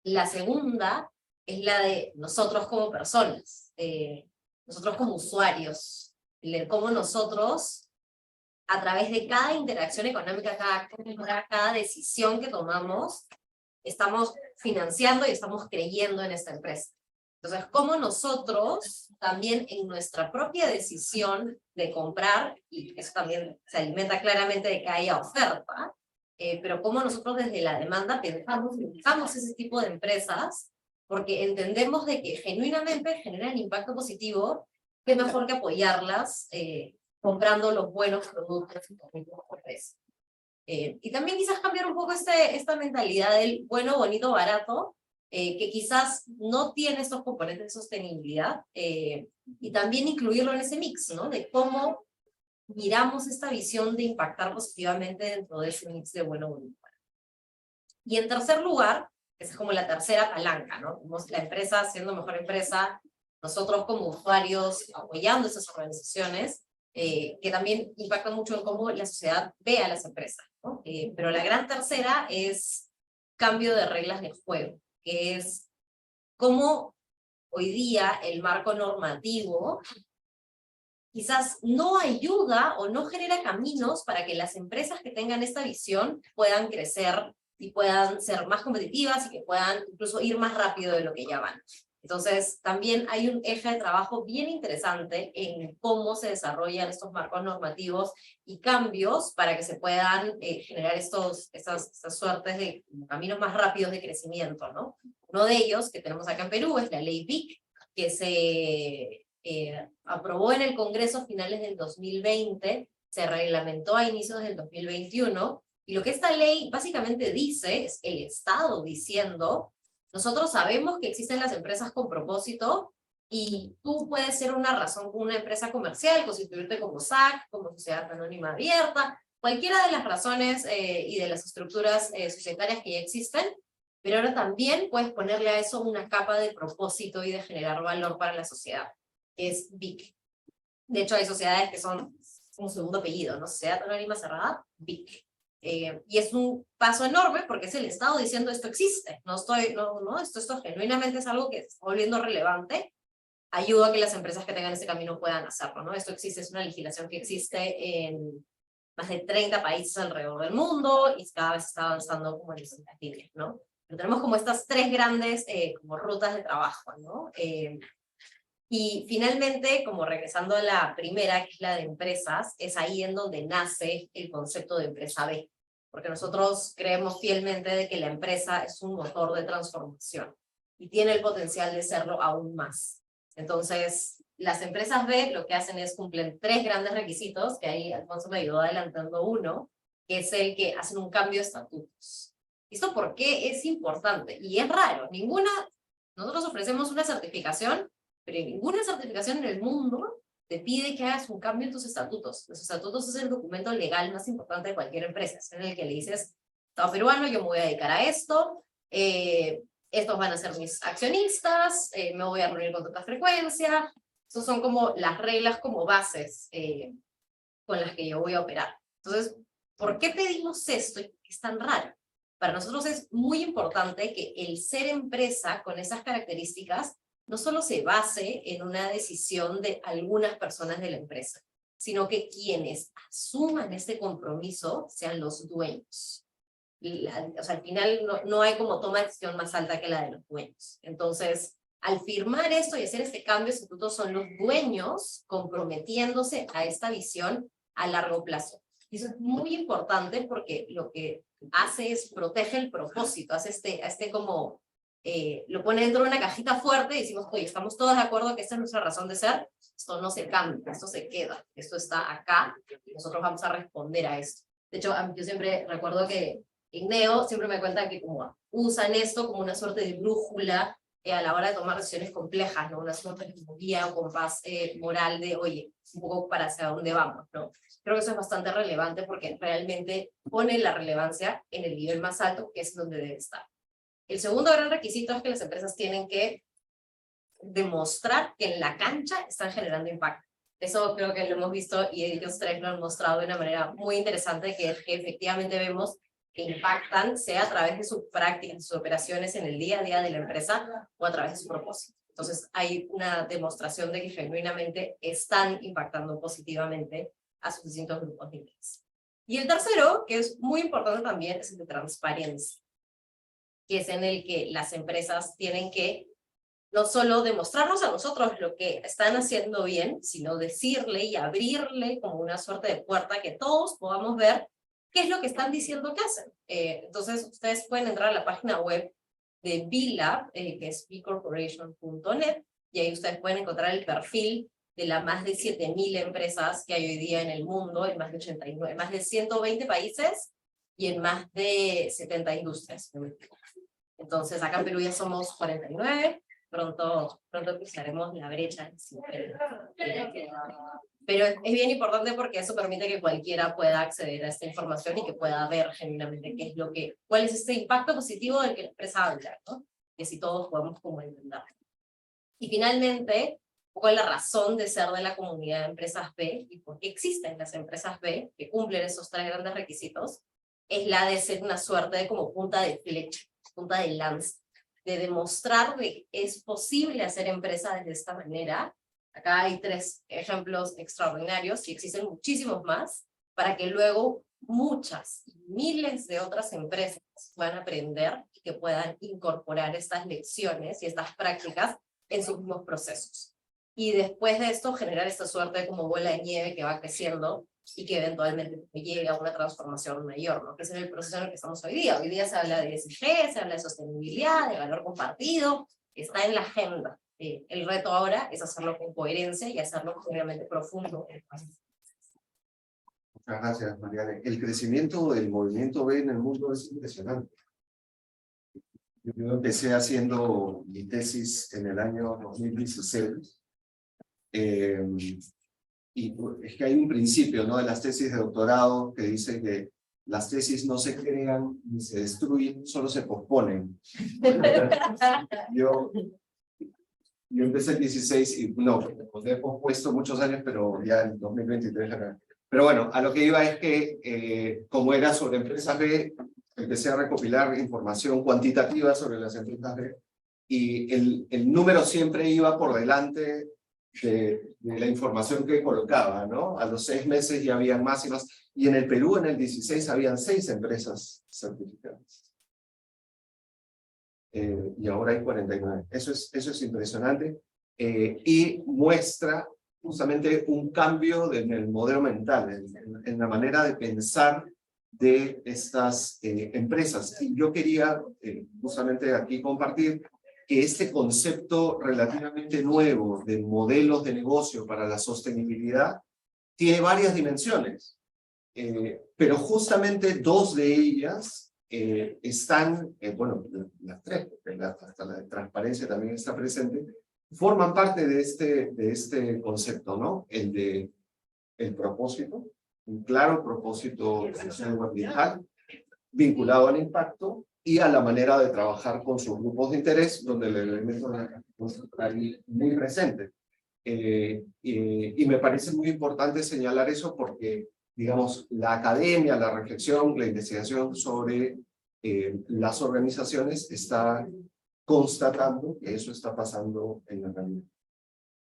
La segunda es la de nosotros como personas, nosotros como usuarios, cómo nosotros, a través de cada interacción económica, cada decisión que tomamos, estamos financiando y estamos creyendo en esta empresa. Entonces, cómo nosotros también en nuestra propia decisión de comprar, y eso también se alimenta claramente de que haya oferta, pero cómo nosotros desde la demanda pensamos ese tipo de empresas, porque entendemos de que genuinamente generan impacto positivo, que es mejor que apoyarlas comprando los buenos productos y por precio. Y también quizás cambiar un poco esta mentalidad del bueno, bonito, barato, que quizás no tiene estos componentes de sostenibilidad, y también incluirlo en ese mix, ¿no? De cómo miramos esta visión de impactar positivamente dentro de ese mix de bueno, bonito, barato. Y en tercer lugar, esa es como la tercera palanca, ¿no? Como la empresa siendo mejor empresa, nosotros como usuarios apoyando esas organizaciones, que también impacta mucho en cómo la sociedad ve a las empresas, ¿no? Pero la gran tercera es cambio de reglas de juego, que es cómo hoy día el marco normativo quizás no ayuda o no genera caminos para que las empresas que tengan esta visión puedan crecer y puedan ser más competitivas y que puedan incluso ir más rápido de lo que ya van. Entonces, también hay un eje de trabajo bien interesante en cómo se desarrollan estos marcos normativos y cambios para que se puedan generar estas suertes de caminos más rápidos de crecimiento, ¿no? Uno de ellos que tenemos acá en Perú es la ley BIC, que se aprobó en el Congreso a finales del 2020, se reglamentó a inicios del 2021, y lo que esta ley básicamente dice es el Estado diciendo: nosotros sabemos que existen las empresas con propósito y tú puedes ser una razón con una empresa comercial, constituirte como SAC, como sociedad anónima abierta, cualquiera de las razones y de las estructuras societarias que ya existen, pero ahora también puedes ponerle a eso una capa de propósito y de generar valor para la sociedad, que es BIC. De hecho, hay sociedades que son un segundo apellido, ¿no? Sociedad anónima cerrada, BIC. Y es un paso enorme porque es el Estado diciendo esto existe, esto genuinamente es algo que está volviendo relevante, ayuda a que las empresas que tengan ese camino puedan hacerlo, ¿no? Esto existe, es una legislación que existe en más de 30 países alrededor del mundo y cada vez está avanzando como en distintas líneas, ¿no? Pero tenemos como estas tres grandes como rutas de trabajo, ¿no? Y finalmente, como regresando a la primera, que es la de empresas, es ahí en donde nace el concepto de empresa B, porque nosotros creemos fielmente de que la empresa es un motor de transformación y tiene el potencial de serlo aún más. Entonces, las empresas B lo que hacen es cumplen tres grandes requisitos, que ahí Alfonso me ayudó adelantando uno, que es el que hacen un cambio de estatutos. ¿Esto por qué es importante? Y es raro, nosotros ofrecemos una certificación, pero ninguna certificación en el mundo te pide que hagas un cambio en tus estatutos. Los estatutos es el documento legal más importante de cualquier empresa, es en el que le dices, Estado peruano, yo me voy a dedicar a esto, estos van a ser mis accionistas, me voy a reunir con tanta frecuencia. Esas son como las reglas como bases con las que yo voy a operar. Entonces, ¿por qué pedimos esto y por qué es tan raro? Para nosotros es muy importante que el ser empresa con esas características no solo se base en una decisión de algunas personas de la empresa, sino que quienes asuman este compromiso sean los dueños. O sea, al final no hay como toma de decisión más alta que la de los dueños. Entonces, al firmar esto y hacer este cambio de estatuto, son los dueños comprometiéndose a esta visión a largo plazo. Y eso es muy importante porque lo que hace es protege el propósito, hace como lo pone dentro de una cajita fuerte y decimos, oye, estamos todos de acuerdo que esta es nuestra razón de ser, esto no se cambia, esto se queda, esto está acá y nosotros vamos a responder a esto. De hecho, yo siempre recuerdo que Igneo siempre me cuentan que como usan esto como una suerte de brújula a la hora de tomar decisiones complejas, ¿no? Una suerte de guía o compás moral de, oye, un poco para hacia dónde vamos, ¿no? Creo que eso es bastante relevante porque realmente pone la relevancia en el nivel más alto, que es donde debe estar. El segundo gran requisito es que las empresas tienen que demostrar que en la cancha están generando impacto. Eso creo que lo hemos visto y ellos tres lo han mostrado de una manera muy interesante, que es que efectivamente vemos que impactan, sea a través de sus prácticas, sus operaciones en el día a día de la empresa o a través de su propósito. Entonces hay una demostración de que genuinamente están impactando positivamente a sus distintos grupos de interés. Y el tercero, que es muy importante también, es el de transparencia, que es en el que las empresas tienen que no solo demostrarnos a nosotros lo que están haciendo bien, sino decirle y abrirle como una suerte de puerta que todos podamos ver qué es lo que están diciendo que hacen. Entonces, ustedes pueden entrar a la página web de B-Lab, que es bcorporation.net, y ahí ustedes pueden encontrar el perfil de las más de 7.000 empresas que hay hoy día en el mundo, en más de 120 países y en más de 70 industrias. Entonces, acá en Perú ya somos 49, pronto cruzaremos la brecha. Pero es bien importante porque eso permite que cualquiera pueda acceder a esta información y que pueda ver genuinamente cuál es este impacto positivo del que la empresa habla, ¿no? Que si todos podemos como entenderlo. Y finalmente, un poco la razón de ser de la comunidad de empresas B y por qué existen las empresas B que cumplen esos tres grandes requisitos, es la de ser una suerte de como punta de flecha, punta de lanza, de demostrar que es posible hacer empresa desde esta manera. Acá hay tres ejemplos extraordinarios y existen muchísimos más para que luego muchas, miles de otras empresas puedan aprender y que puedan incorporar estas lecciones y estas prácticas en sus mismos procesos. Y después de esto generar esta suerte como bola de nieve que va creciendo y que eventualmente llegue a una transformación mayor, ¿no? Que es el proceso en el que estamos hoy día. Hoy día se habla de ESG, se habla de sostenibilidad, de valor compartido, está en la agenda. El reto ahora es hacerlo con coherencia y hacerlo realmente profundo. Muchas gracias, Mariana. El crecimiento del movimiento B en el mundo es impresionante. Yo empecé haciendo mi tesis en el año 2016. Y es que hay un principio, ¿no?, de las tesis de doctorado que dice que las tesis no se crean ni se destruyen, solo se posponen. Yo empecé el 16 y no, he pospuesto muchos años, pero ya en 2023 Pero bueno, a lo que iba es que, como era sobre empresas B, empecé a recopilar información cuantitativa sobre las empresas B, y el número siempre iba por delante de la información que colocaba, ¿no? A los 6 meses ya había más y más, y en el Perú en el 16 habían 6 empresas certificadas. Y ahora hay 49. Eso es impresionante, y muestra justamente un cambio en el modelo mental, en la manera de pensar de estas empresas. Y yo quería justamente aquí compartir que este concepto relativamente nuevo de modelos de negocio para la sostenibilidad tiene varias dimensiones, pero justamente 2 de ellas están, bueno, las 3, porque hasta la de transparencia también está presente, forman parte de este concepto, ¿no? El propósito, un claro propósito social o ambiental, vinculado al impacto y a la manera de trabajar con sus grupos de interés, donde el elemento de la participación está ahí muy presente. Y me parece muy importante señalar eso porque, digamos, la academia, la reflexión, la investigación sobre las organizaciones está constatando que eso está pasando en la realidad.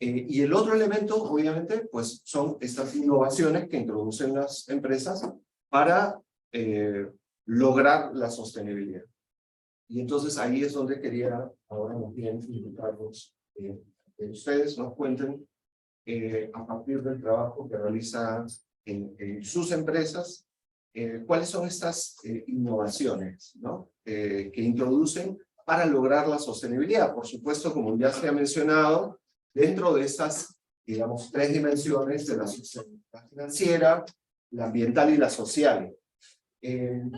Y el otro elemento, obviamente, pues son estas innovaciones que introducen las empresas para lograr la sostenibilidad. Y entonces ahí es donde quería ahora más bien invitarlos, que ustedes nos cuenten a partir del trabajo que realizan en sus empresas, cuáles son estas innovaciones, ¿no? Que introducen para lograr la sostenibilidad. Por supuesto, como ya se ha mencionado, dentro de estas, digamos, 3 dimensiones de la sostenibilidad financiera, la ambiental y la social.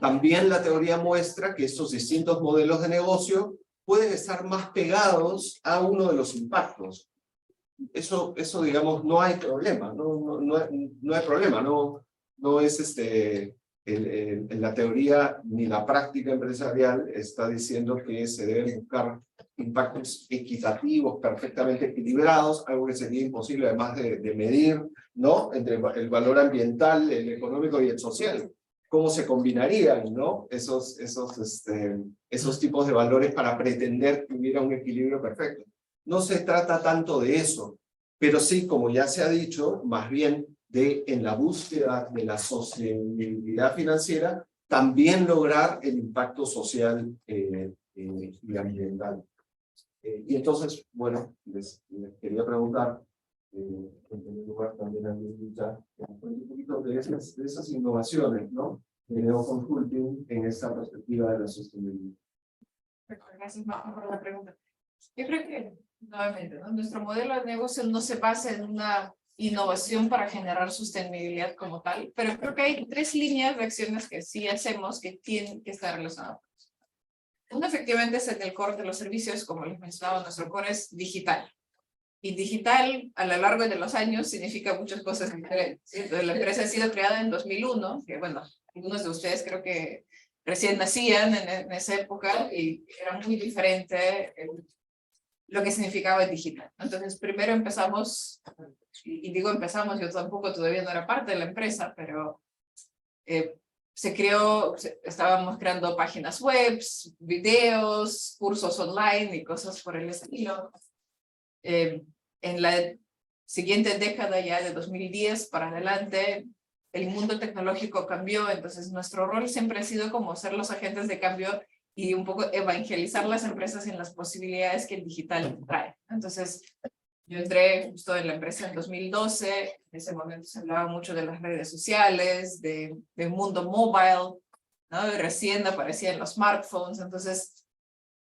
También la teoría muestra que estos distintos modelos de negocio pueden estar más pegados a uno de los impactos. Eso digamos, no hay problema, no hay problema, no es en la teoría ni la práctica empresarial está diciendo que se deben buscar impactos equitativos, perfectamente equilibrados, algo que sería imposible además de medir, ¿no? Entre el valor ambiental, el económico y el social. ¿Cómo se combinarían, ¿no? Esos tipos de valores para pretender que hubiera un equilibrio perfecto. No se trata tanto de eso, pero sí, como ya se ha dicho, más bien en la búsqueda de la sostenibilidad financiera, también lograr el impacto social y ambiental. Y entonces, bueno, les quería preguntar, en primer lugar también a Luisa, un poquito de esas innovaciones, ¿no? De Neo Consulting en esta perspectiva de la sostenibilidad. Gracias, Marco, por la pregunta. Yo creo que, nuevamente, ¿no? Nuestro modelo de negocio no se basa en una innovación para generar sostenibilidad como tal, pero creo que hay 3 líneas de acciones que sí hacemos que tienen que estar relacionadas. Uno, efectivamente, es en el core de los servicios, como les mencionaba, nuestro core es digital. Y digital, a lo largo de los años, significa muchas cosas diferentes, ¿sí? Entonces, la empresa ha sido creada en 2001, que bueno, algunos de ustedes creo que recién nacían en esa época, y era muy diferente lo que significaba el digital. Entonces, primero empezamos, y digo empezamos, yo tampoco todavía no era parte de la empresa, pero estábamos creando páginas web, videos, cursos online y cosas por el estilo. En la siguiente década, ya de 2010 para adelante, el mundo tecnológico cambió, entonces nuestro rol siempre ha sido como ser los agentes de cambio y un poco evangelizar las empresas en las posibilidades que el digital trae. Entonces, yo entré justo en la empresa en 2012, en ese momento se hablaba mucho de las redes sociales, del mundo mobile, ¿no? Y recién aparecían los smartphones, entonces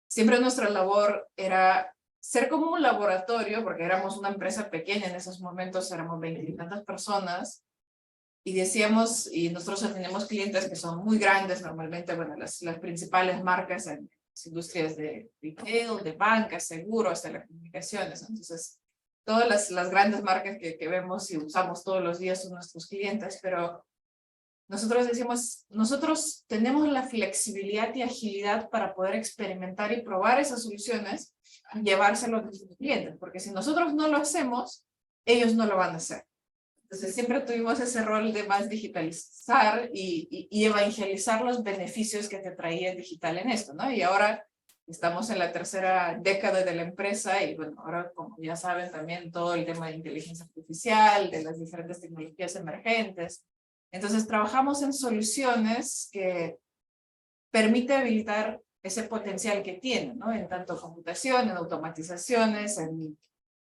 siempre nuestra labor era ser como un laboratorio, porque éramos una empresa pequeña en esos momentos, éramos 20 y tantas personas, y decíamos, y nosotros tenemos clientes que son muy grandes, normalmente, bueno, las principales marcas en las industrias de retail, de bancas, seguros, telecomunicaciones. Entonces, todas las grandes marcas que vemos y usamos todos los días son nuestros clientes, pero nosotros decimos, nosotros tenemos la flexibilidad y agilidad para poder experimentar y probar esas soluciones y llevárselo a nuestros clientes, porque si nosotros no lo hacemos, ellos no lo van a hacer. Entonces siempre tuvimos ese rol de más digitalizar y evangelizar los beneficios que te traía el digital en esto, ¿no? Y ahora estamos en la tercera década de la empresa y bueno, ahora como ya saben también todo el tema de inteligencia artificial, de las diferentes tecnologías emergentes. Entonces trabajamos en soluciones que permiten habilitar ese potencial que tienen, ¿no? En tanto computación, en automatizaciones, en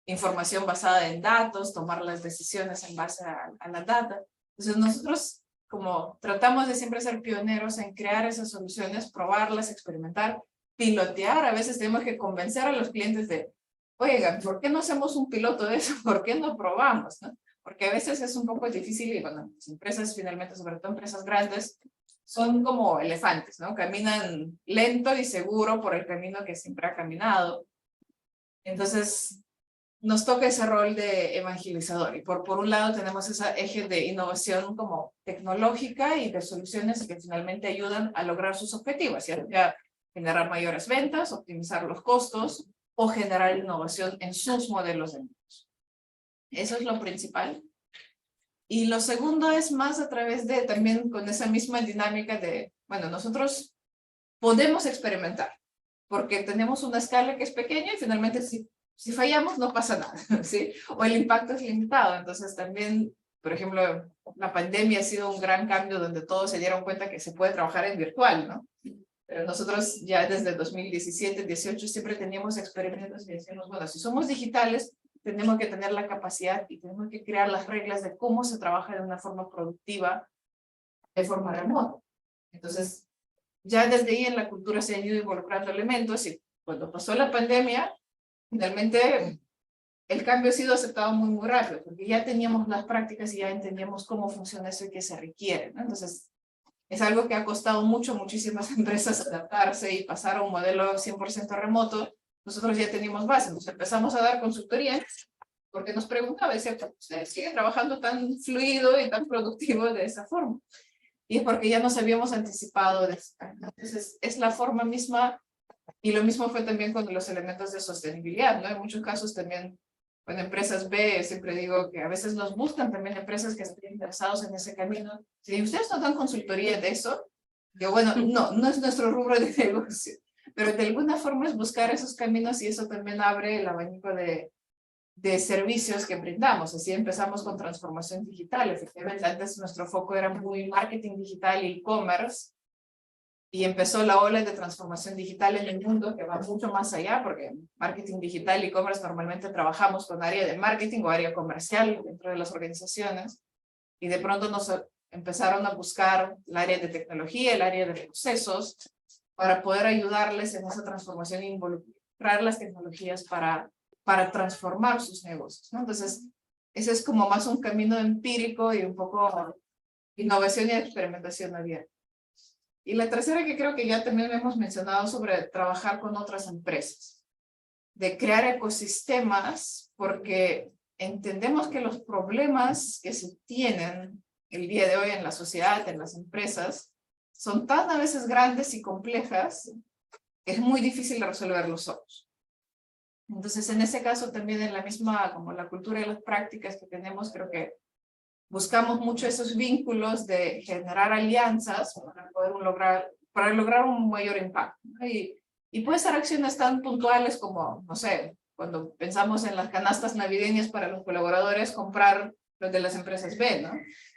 información basada en datos, tomar las decisiones en base a la data. Entonces nosotros como tratamos de siempre ser pioneros en crear esas soluciones, probarlas, experimentar, pilotear. A veces tenemos que convencer a los clientes de, oigan, ¿por qué no hacemos un piloto de eso? ¿Por qué no probamos? ¿No? Porque a veces es un poco difícil y bueno, las empresas finalmente, sobre todo empresas grandes, son como elefantes, ¿no? Caminan lento y seguro por el camino que siempre ha caminado. Entonces, nos toca ese rol de evangelizador. Y por un lado tenemos ese eje de innovación como tecnológica y de soluciones que finalmente ayudan a lograr sus objetivos, ya sea generar mayores ventas, optimizar los costos o generar innovación en sus modelos de negocio. Eso es lo principal. Y lo segundo es más a través de también con esa misma dinámica de, bueno, nosotros podemos experimentar porque tenemos una escala que es pequeña y finalmente si fallamos no pasa nada, ¿sí? O el impacto es limitado. Entonces también, por ejemplo, la pandemia ha sido un gran cambio donde todos se dieron cuenta que se puede trabajar en virtual, ¿no? Pero nosotros ya desde 2017, 18 siempre teníamos experimentos y decíamos, bueno, si somos digitales, tenemos que tener la capacidad y tenemos que crear las reglas de cómo se trabaja de una forma productiva, de forma remota. Entonces, ya desde ahí en la cultura se han ido involucrando elementos y cuando pasó la pandemia, finalmente el cambio ha sido aceptado muy rápido, porque ya teníamos las prácticas y ya entendíamos cómo funciona eso y qué se requiere, ¿no? Entonces, es algo que ha costado muchísimas empresas adaptarse y pasar a un modelo 100% remoto. Nosotros ya teníamos base, entonces empezamos a dar consultoría, porque nos preguntaba, decía, ¿ustedes siguen trabajando tan fluido y tan productivo de esa forma? Y es porque ya nos habíamos anticipado de eso. Entonces, es la forma misma. Y lo mismo fue también con los elementos de sostenibilidad, ¿no? En muchos casos también, con empresas B, siempre digo que a veces nos buscan también empresas que estén interesados en ese camino. Si ustedes no dan consultoría de eso, yo, bueno, no es nuestro rubro de negocio, pero de alguna forma es buscar esos caminos y eso también abre el abanico de servicios que brindamos. Así empezamos con transformación digital. Efectivamente, antes nuestro foco era muy marketing digital y e-commerce, y empezó la ola de transformación digital en el mundo que va mucho más allá, porque marketing digital y e-commerce normalmente trabajamos con área de marketing o área comercial dentro de las organizaciones, y de pronto nos empezaron a buscar el área de tecnología, el área de procesos, para poder ayudarles en esa transformación e involucrar las tecnologías para transformar sus negocios, ¿no? Entonces, ese es como más un camino empírico y un poco innovación y experimentación abierta. Y la tercera que creo que ya también hemos mencionado sobre trabajar con otras empresas, de crear ecosistemas, porque entendemos que los problemas que se tienen el día de hoy en la sociedad, en las empresas, son tan a veces grandes y complejas que es muy difícil de resolverlos solos. Entonces, en ese caso también en la misma, como la cultura y las prácticas que tenemos, creo que buscamos mucho esos vínculos de generar alianzas para lograr un mayor impacto, ¿no? Y puede ser acciones tan puntuales como, no sé, cuando pensamos en las canastas navideñas para los colaboradores, comprar los de las empresas B, ¿no?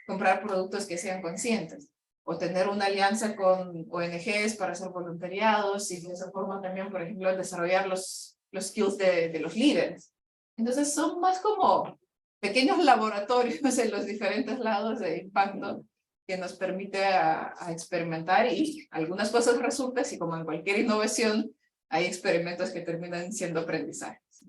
Comprar productos que sean conscientes, o tener una alianza con ONGs para hacer voluntariados y de esa forma también, por ejemplo, desarrollar los skills de los líderes. Entonces son más como pequeños laboratorios en los diferentes lados de impacto que nos permite a experimentar y algunas cosas resultan y como en cualquier innovación hay experimentos que terminan siendo aprendizajes.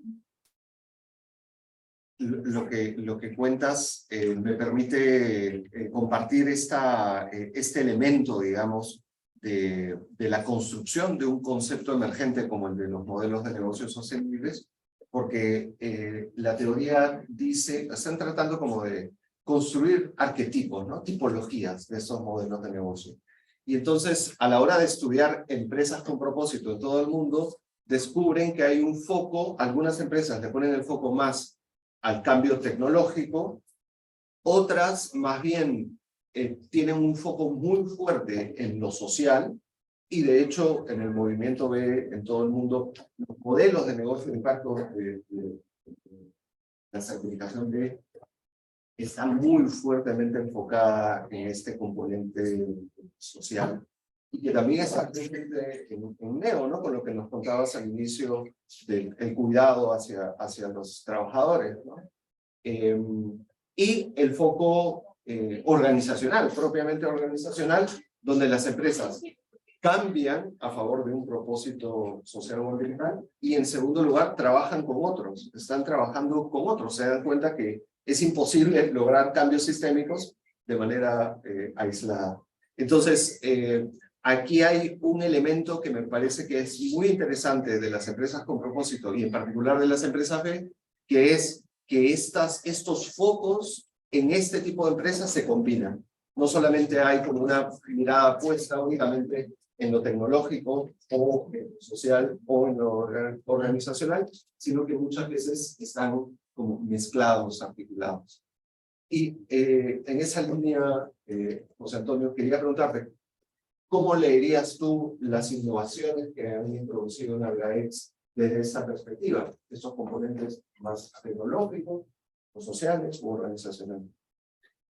Lo que cuentas me permite compartir este elemento, digamos, de la construcción de un concepto emergente como el de los modelos de negocios sostenibles, porque la teoría dice, están tratando como de construir arquetipos, ¿no? Tipologías de esos modelos de negocio. Y entonces, a la hora de estudiar empresas con propósito en todo el mundo, descubren que hay un foco, algunas empresas le ponen el foco más al cambio tecnológico, Otras, más bien, tienen un foco muy fuerte en lo social, y de hecho, en el movimiento B, en todo el mundo, los modelos de negocio de impacto de la certificación B está muy fuertemente enfocada en este componente social, y que también está presente en Neo, ¿no? Con lo que nos contabas al inicio del cuidado hacia los trabajadores, ¿no? Y el foco organizacional, propiamente organizacional, donde las empresas cambian a favor de un propósito social o ambiental, y en segundo lugar trabajan con otros, están trabajando con otros, se dan cuenta que es imposible lograr cambios sistémicos de manera aislada. Entonces, aquí hay un elemento que me parece que es muy interesante de las empresas con propósito, y en particular de las empresas B, que es que estos focos en este tipo de empresas se combinan. No solamente hay como una mirada puesta únicamente en lo tecnológico o en lo social o en lo organizacional, sino que muchas veces están como mezclados, articulados. Y en esa línea, José Antonio, quería preguntarte, ¿cómo leerías tú las innovaciones que han introducido en Algaex desde esa perspectiva? Esos componentes más tecnológicos, o sociales, o organizacionales.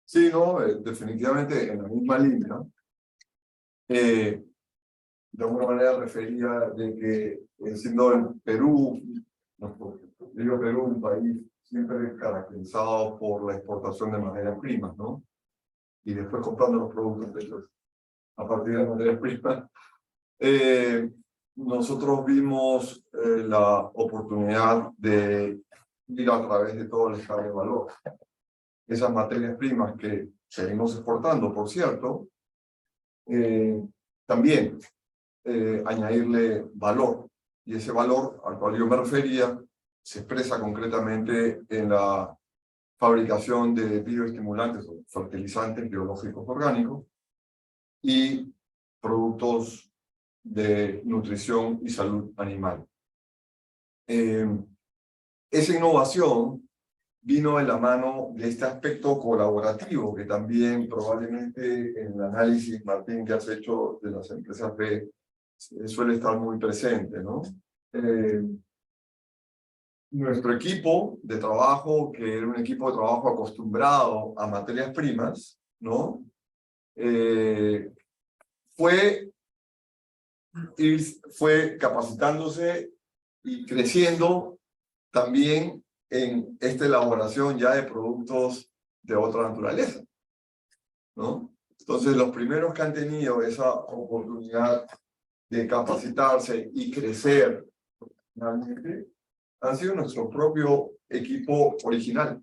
Sí, no, definitivamente en la misma línea. De alguna manera refería de que siendo el Perú, digo Perú, un país siempre caracterizado por la exportación de materias primas, ¿no? Y después comprando los productos hechos a partir de materias primas. Nosotros vimos la oportunidad de ir a través de todo el escala de valor. Esas materias primas que seguimos exportando, por cierto, también añadirle valor. Y ese valor al cual yo me refería se expresa concretamente en la fabricación de bioestimulantes o fertilizantes biológicos orgánicos y productos de nutrición y salud animal. Esa innovación vino de la mano de este aspecto colaborativo que también probablemente en el análisis, Martín, que has hecho de las empresas B, suele estar muy presente, ¿no? Nuestro equipo de trabajo, que era un equipo de trabajo acostumbrado a materias primas, ¿no? Fue capacitándose y creciendo también en esta elaboración ya de productos de otra naturaleza, ¿no? Entonces, los primeros que han tenido esa oportunidad de capacitarse y crecer realmente han sido nuestro propio equipo original.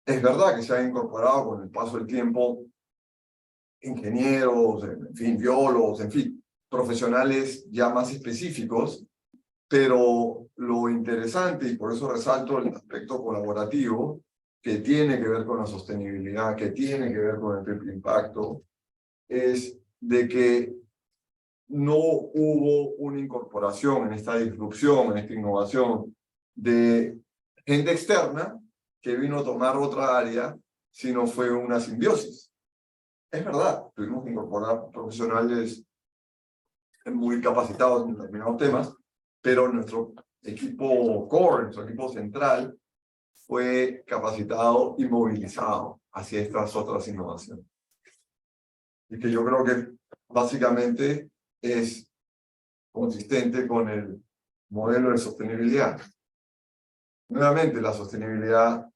Es verdad que se han incorporado con el paso del tiempo ingenieros, en fin, biólogos, en fin, profesionales ya más específicos, pero lo interesante, y por eso resalto el aspecto colaborativo, que tiene que ver con la sostenibilidad, que tiene que ver con el triple impacto, es de que no hubo una incorporación en esta disrupción, en esta innovación de gente externa que vino a tomar otra área, sino fue una simbiosis. Es verdad, tuvimos que incorporar profesionales muy capacitados en determinados temas, pero nuestro equipo core, nuestro equipo central, fue capacitado y movilizado hacia estas otras innovaciones. Y que yo creo que básicamente es consistente con el modelo de sostenibilidad. Nuevamente, la sostenibilidad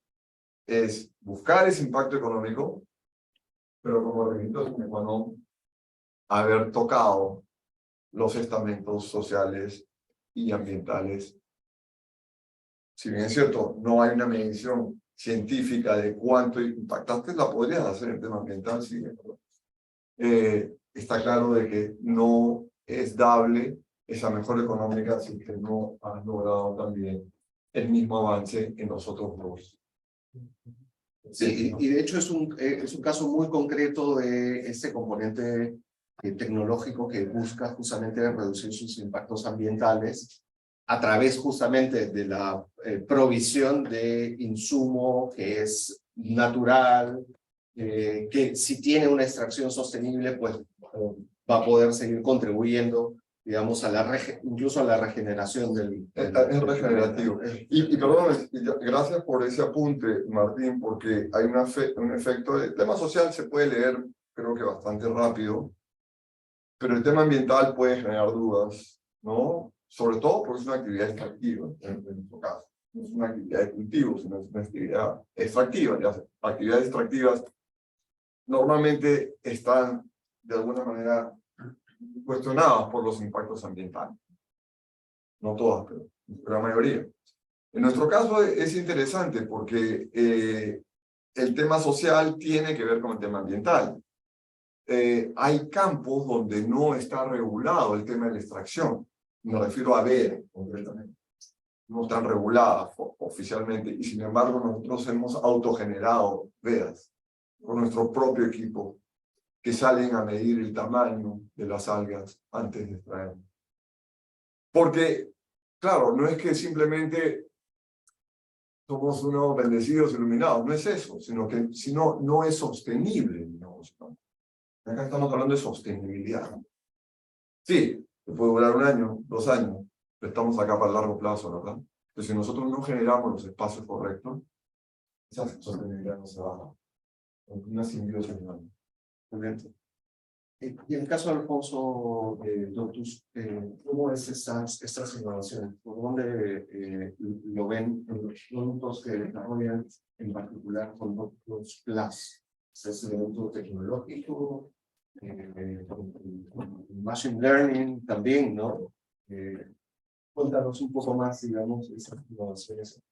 es buscar ese impacto económico, pero como requisito sine qua non, haber tocado los estamentos sociales y ambientales. Si bien es cierto, no hay una medición científica de cuánto impactaste, la podrías hacer en tema ambiental, sí. Está claro de que no es dable esa mejora económica si que no has logrado también el mismo avance en los otros dos. Sí, y de hecho es un caso muy concreto de este componente tecnológico que busca justamente reducir sus impactos ambientales a través justamente de la provisión de insumo que es natural, que si tiene una extracción sostenible, pues va a poder seguir contribuyendo, digamos, incluso a la regeneración del Es regenerativo. Y perdón, gracias por ese apunte, Martín, porque hay un efecto. El tema social se puede leer, creo que bastante rápido, pero el tema ambiental puede generar dudas, ¿no? Sobre todo porque es una actividad extractiva, en nuestro caso. No es una actividad de cultivo, sino es una actividad extractiva. Las actividades extractivas normalmente están, de alguna manera, cuestionadas por los impactos ambientales. No todas, pero la mayoría. En nuestro caso es interesante porque el tema social tiene que ver con el tema ambiental. Hay campos donde no está regulado el tema de la extracción. Me refiero a ver, concretamente. No están reguladas oficialmente y sin embargo nosotros hemos autogenerado vedas con nuestro propio equipo que salen a medir el tamaño de las algas antes de extraerlas. Porque, claro, no es que simplemente somos unos bendecidos, iluminados, no es eso, sino que no es sostenible el negocio. Acá estamos hablando de sostenibilidad. Sí, puede durar 1 año, 2 años, pero estamos acá para el largo plazo, ¿verdad? Entonces, si nosotros no generamos los espacios correctos, esa sostenibilidad no se va a dar. Una simbiosis grande. Y en el caso de Alfonso Doctus, ¿cómo es estas innovaciones? ¿Por dónde lo ven en los productos que desarrollan, en particular con Doctus Plus? ¿Es el producto tecnológico? Machine Learning también, ¿no? Cuéntanos un poco más, digamos, esas innovaciones.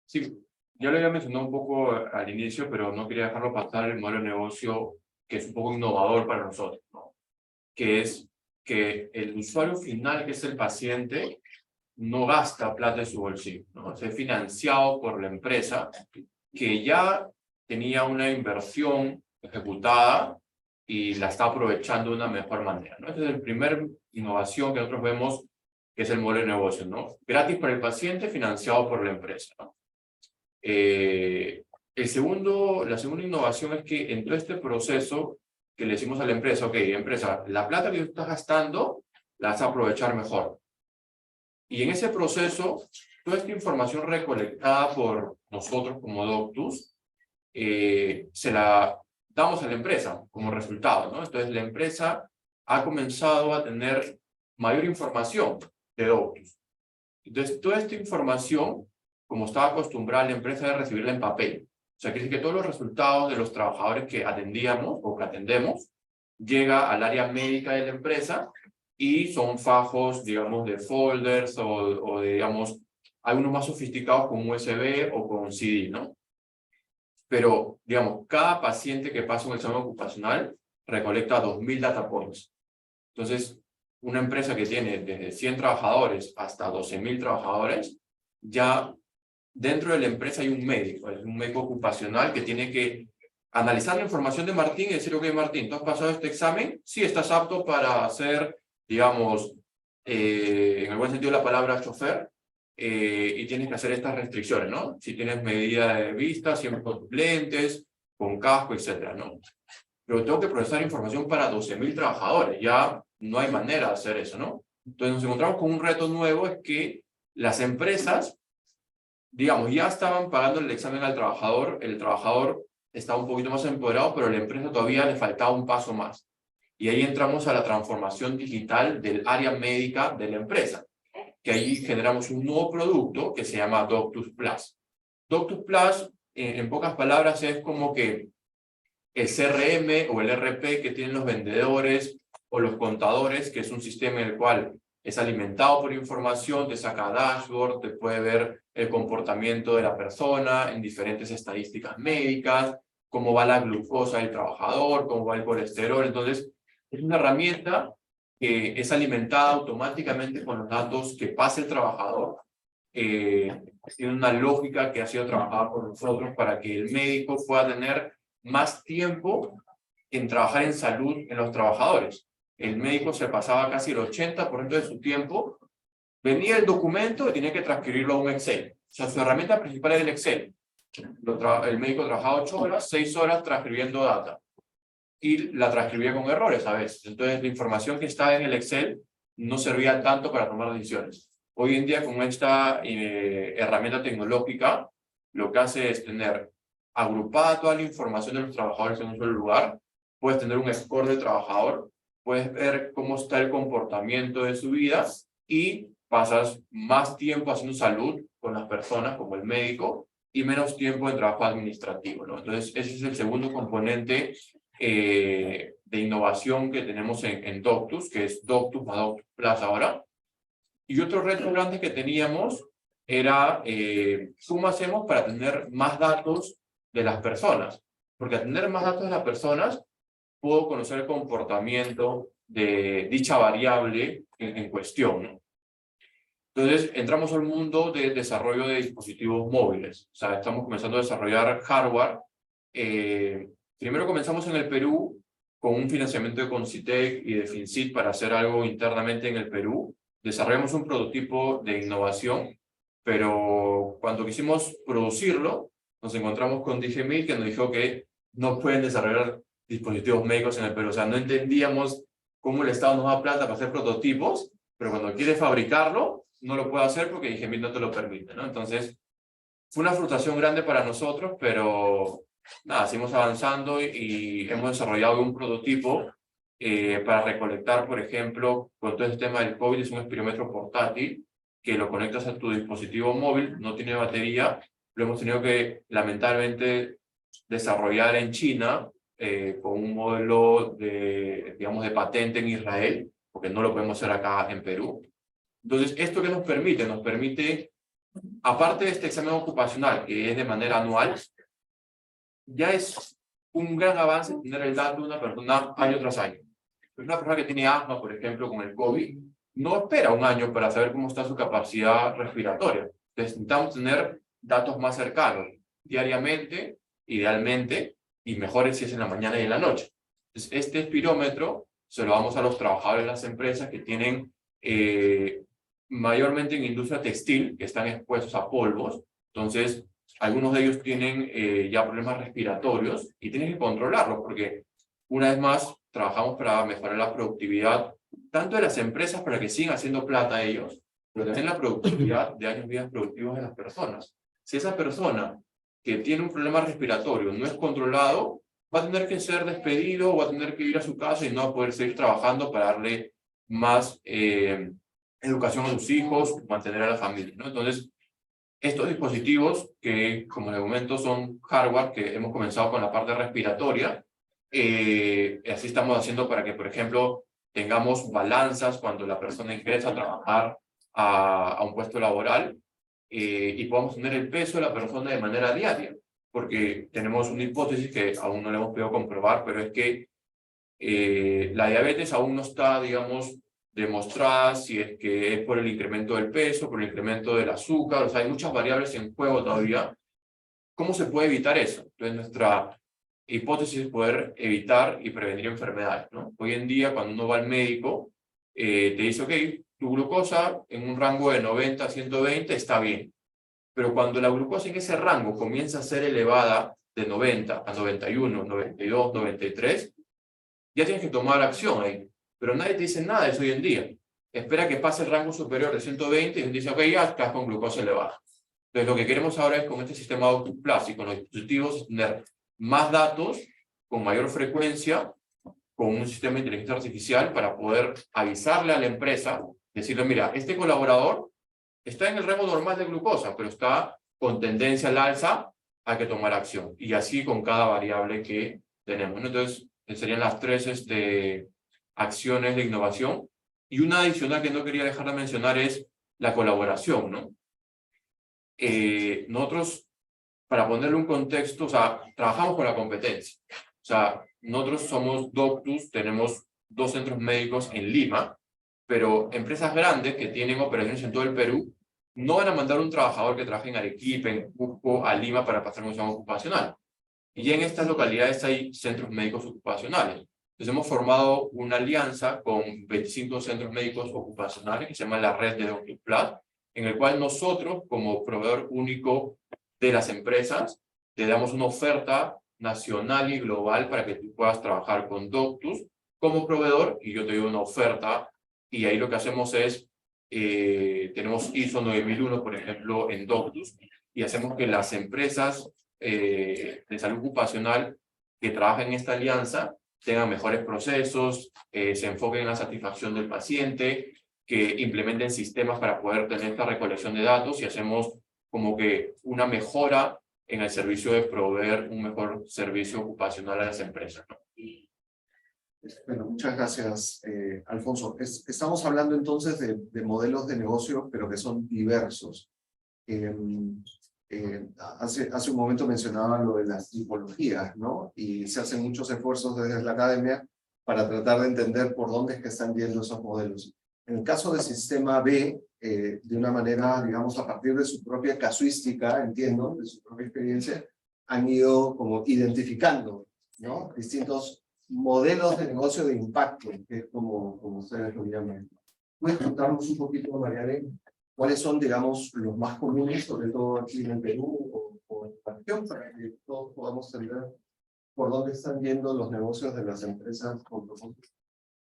Sí, ya lo había mencionado un poco al inicio, pero no quería dejarlo pasar el modelo de negocio que es un poco innovador para nosotros, ¿no? Que es que el usuario final, que es el paciente, no gasta plata de su bolsillo, ¿no? Es financiado por la empresa que ya tenía una inversión ejecutada y la está aprovechando de una mejor manera, ¿no? Esa es la primera innovación que nosotros vemos, que es el modelo de negocio, ¿no? Gratis para el paciente, financiado por la empresa, ¿no? La segunda innovación es que en todo este proceso que le decimos a la empresa, ok, empresa, la plata que tú estás gastando, la vas a aprovechar mejor. Y en ese proceso, toda esta información recolectada por nosotros como Doctus, se la damos a la empresa como resultado, ¿no? Entonces la empresa ha comenzado a tener mayor información de Doctus. Entonces toda esta información, como estaba acostumbrada la empresa, de recibirla en papel. O sea, quiere decir que todos los resultados de los trabajadores que atendíamos o que atendemos llega al área médica de la empresa y son fajos, digamos, de folders o de, digamos, algunos más sofisticados con USB o con CD, ¿no? Pero, digamos, cada paciente que pasa un examen ocupacional recolecta 2.000 data points. Entonces, una empresa que tiene desde 100 trabajadores hasta 12.000 trabajadores, ya dentro de la empresa hay un médico ocupacional que tiene que analizar la información de Martín y decir, ok, Martín, ¿tú has pasado este examen? Sí, estás apto para hacer, digamos, en el buen sentido de la palabra, chofer, y tienes que hacer estas restricciones, ¿no? Si tienes medida de vista, siempre con tus lentes, con casco, etcétera, ¿no? Pero tengo que procesar información para 12.000 trabajadores, ya no hay manera de hacer eso, ¿no? Entonces nos encontramos con un reto nuevo, es que las empresas, digamos, ya estaban pagando el examen al trabajador, el trabajador estaba un poquito más empoderado, pero a la empresa todavía le faltaba un paso más. Y ahí entramos a la transformación digital del área médica de la empresa, que ahí generamos un nuevo producto que se llama Doctus Plus. Doctus Plus, en pocas palabras, es como que el CRM o el RP que tienen los vendedores o los contadores, que es un sistema en el cual es alimentado por información, te saca dashboard, te puede ver el comportamiento de la persona en diferentes estadísticas médicas, cómo va la glucosa del trabajador, cómo va el colesterol. Entonces, es una herramienta que es alimentada automáticamente con los datos que pasa el trabajador. Tiene una lógica que ha sido trabajada por nosotros para que el médico pueda tener más tiempo en trabajar en salud en los trabajadores. El médico se pasaba casi el 80% de su tiempo, venía el documento y tenía que transcribirlo a un Excel. O sea, su herramienta principal era el Excel. El médico trabajaba 8 horas, 6 horas transcribiendo data. Y la transcribía con errores a veces. Entonces, la información que estaba en el Excel no servía tanto para tomar decisiones. Hoy en día, con esta herramienta tecnológica, lo que hace es tener agrupada toda la información de los trabajadores en un solo lugar. Puedes tener un score de trabajador, puedes ver cómo está el comportamiento de su vida y pasas más tiempo haciendo salud con las personas, como el médico, y menos tiempo en trabajo administrativo, ¿no? Entonces, ese es el segundo componente de innovación que tenemos en Doctus, que es Doctus más Doctus Plus ahora. Y otro reto grande que teníamos era cómo hacemos para tener más datos de las personas. Porque al tener más datos de las personas, puedo conocer el comportamiento de dicha variable en cuestión, ¿no? Entonces, entramos al mundo de desarrollo de dispositivos móviles. O sea, estamos comenzando a desarrollar hardware. Primero comenzamos en el Perú con un financiamiento de Concitec y de Fincit para hacer algo internamente en el Perú. Desarrollamos un prototipo de innovación, pero cuando quisimos producirlo, nos encontramos con DGMIL que nos dijo que no pueden desarrollar dispositivos médicos en el Perú. O sea, no entendíamos cómo el Estado nos da plata para hacer prototipos, pero cuando quiere fabricarlo, no lo puede hacer porque DGMIL no te lo permite, ¿no? Entonces, fue una frustración grande para nosotros, pero nada, seguimos avanzando y hemos desarrollado un prototipo para recolectar, por ejemplo, con todo este tema del COVID, es un espirómetro portátil que lo conectas a tu dispositivo móvil, no tiene batería, lo hemos tenido que, lamentablemente, desarrollar en China con un modelo de, digamos, de patente en Israel, porque no lo podemos hacer acá en Perú. Entonces, ¿esto qué nos permite? Nos permite, aparte de este examen ocupacional, que es de manera anual, ya es un gran avance tener el dato de una persona año tras año. Una persona que tiene asma, por ejemplo, con el COVID, no espera un año para saber cómo está su capacidad respiratoria. Necesitamos tener datos más cercanos, diariamente, idealmente, y mejores si es en la mañana y en la noche. Entonces, este espirómetro se lo damos a los trabajadores de las empresas que tienen mayormente en industria textil, que están expuestos a polvos. Entonces, algunos de ellos tienen ya problemas respiratorios y tienen que controlarlos porque, una vez más, trabajamos para mejorar la productividad tanto de las empresas para que sigan haciendo plata ellos, pero también la productividad de años vidas productivos de las personas. Si esa persona que tiene un problema respiratorio no es controlado, va a tener que ser despedido, va a tener que ir a su casa y no va a poder seguir trabajando para darle más educación a sus hijos, mantener a la familia, ¿no? Entonces, estos dispositivos que, como les comento, son hardware que hemos comenzado con la parte respiratoria, así estamos haciendo para que, por ejemplo, tengamos balanzas cuando la persona ingresa a trabajar a un puesto laboral y podamos tener el peso de la persona de manera diaria, porque tenemos una hipótesis que aún no le hemos podido comprobar, pero es que la diabetes aún no está, digamos, demostrada si es que es por el incremento del peso, por el incremento del azúcar, o sea, hay muchas variables en juego todavía. ¿Cómo se puede evitar eso? Entonces, nuestra hipótesis es poder evitar y prevenir enfermedades, ¿no? Hoy en día, cuando uno va al médico, te dice, ok, tu glucosa en un rango de 90 a 120 está bien, pero cuando la glucosa en ese rango comienza a ser elevada de 90 a 91, 92, 93, ya tienes que tomar acción ahí. Pero nadie te dice nada de eso hoy en día. Espera que pase el rango superior de 120 y dice, ok, ya estás con glucosa elevada. Entonces, lo que queremos ahora es, con este sistema Doctus Plus y con los dispositivos, tener más datos con mayor frecuencia, con un sistema de inteligencia artificial para poder avisarle a la empresa, decirle, mira, este colaborador está en el rango normal de glucosa, pero está con tendencia al alza, hay que tomar acción. Y así con cada variable que tenemos, ¿no? Entonces, serían las tres acciones de innovación. Y una adicional que no quería dejar de mencionar es la colaboración, ¿no? Nosotros, para ponerle un contexto, o sea, trabajamos con la competencia. O sea, nosotros somos Doctus, tenemos 2 centros médicos en Lima, pero empresas grandes que tienen operaciones en todo el Perú no van a mandar un trabajador que trabaje en Arequipa, en Cusco, a Lima para pasar un examen ocupacional. Y en estas localidades hay centros médicos ocupacionales. Entonces hemos formado una alianza con 25 centros médicos ocupacionales que se llama la red de Doctus Plus, en el cual nosotros, como proveedor único de las empresas, te damos una oferta nacional y global para que tú puedas trabajar con Doctus como proveedor y yo te doy una oferta y ahí lo que hacemos es, tenemos ISO 9001, por ejemplo, en Doctus y hacemos que las empresas de salud ocupacional que trabajan en esta alianza tengan mejores procesos, se enfoquen en la satisfacción del paciente, que implementen sistemas para poder tener esta recolección de datos y hacemos como que una mejora en el servicio de proveer un mejor servicio ocupacional a las empresas, ¿no? Bueno, muchas gracias, Alfonso. Estamos hablando entonces de modelos de negocio, pero que son diversos. Hace un momento mencionaba lo de las tipologías, ¿no? Y se hacen muchos esfuerzos desde la academia para tratar de entender por dónde es que están yendo esos modelos. En el caso del sistema B, de una manera, digamos, a partir de su propia casuística, entiendo, de su propia experiencia, han ido como identificando, ¿no? Distintos modelos de negocio de impacto, que es como ustedes lo llaman. ¿Puedes contarnos un poquito, Mariane, cuáles son, digamos, los más comunes, sobre todo aquí en el Perú o en la región, para que todos podamos entender por dónde están yendo los negocios de las empresas con propósito?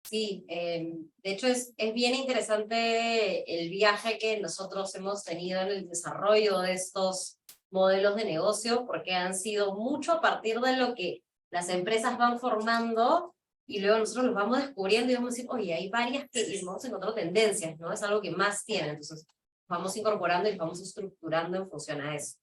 Sí, de hecho es bien interesante el viaje que nosotros hemos tenido en el desarrollo de estos modelos de negocio, porque han sido mucho a partir de lo que las empresas van formando y luego nosotros los vamos descubriendo y vamos a decir, oye, hay varias que hemos encontrado tendencias, ¿no? Es algo que más tienen, entonces vamos incorporando y vamos estructurando en función a eso.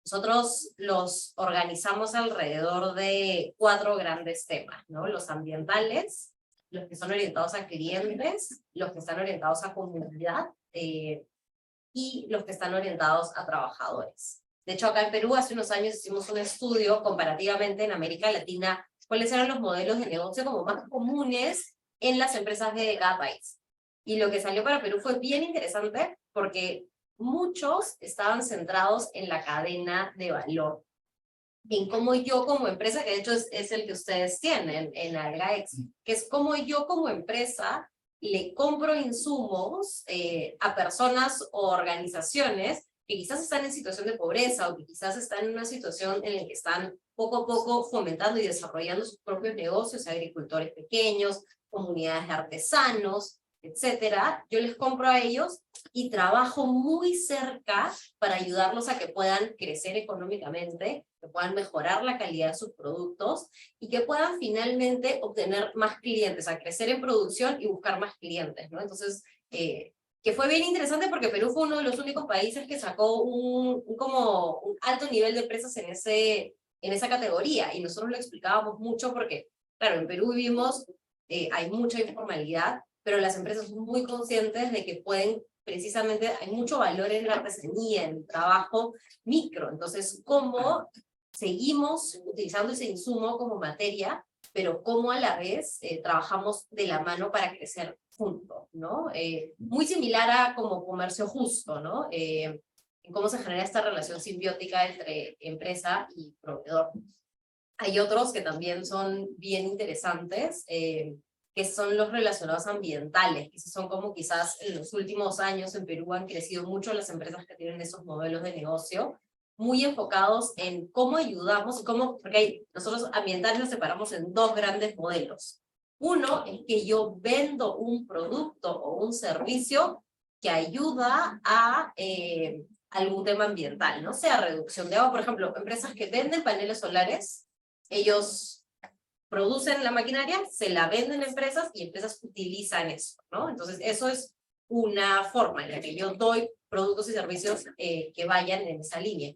Nosotros los organizamos alrededor de 4 grandes temas, ¿no? Los ambientales, los que son orientados a clientes, los que están orientados a comunidad y los que están orientados a trabajadores. De hecho, acá en Perú hace unos años hicimos un estudio comparativamente en América Latina, cuáles eran los modelos de negocio como más comunes en las empresas de cada país. Y lo que salió para Perú fue bien interesante porque muchos estaban centrados en la cadena de valor. En cómo yo como empresa, que de hecho es el que ustedes tienen en AlgaEx, que es cómo yo como empresa le compro insumos a personas o organizaciones que quizás están en situación de pobreza o que quizás están en una situación en la que están poco a poco fomentando y desarrollando sus propios negocios, agricultores pequeños, comunidades de artesanos, etcétera. Yo les compro a ellos y trabajo muy cerca para ayudarlos a que puedan crecer económicamente, que puedan mejorar la calidad de sus productos y que puedan finalmente obtener más clientes, a crecer en producción y buscar más clientes, ¿no? Entonces, que fue bien interesante porque Perú fue uno de los únicos países que sacó un alto nivel de empresas en esa categoría y nosotros lo explicábamos mucho porque, claro, en Perú vivimos, hay mucha informalidad, pero las empresas son muy conscientes de que pueden, precisamente, hay mucho valor en la artesanía, en el trabajo micro. Entonces, ¿cómo seguimos utilizando ese insumo como materia, pero cómo a la vez trabajamos de la mano para crecer juntos, ¿no? Muy similar a como comercio justo, ¿no? En cómo se genera esta relación simbiótica entre empresa y proveedor. Hay otros que también son bien interesantes, que son los relacionados ambientales, que son como quizás en los últimos años en Perú han crecido mucho las empresas que tienen esos modelos de negocio, muy enfocados en cómo ayudamos, porque nosotros ambientales los separamos en 2 grandes modelos. Uno es que yo vendo un producto o un servicio que ayuda a algún tema ambiental, no sea reducción de agua, por ejemplo, empresas que venden paneles solares, ellos producen la maquinaria, se la venden a empresas y empresas utilizan eso, ¿no? Entonces, eso es una forma en la que yo doy productos y servicios que vayan en esa línea.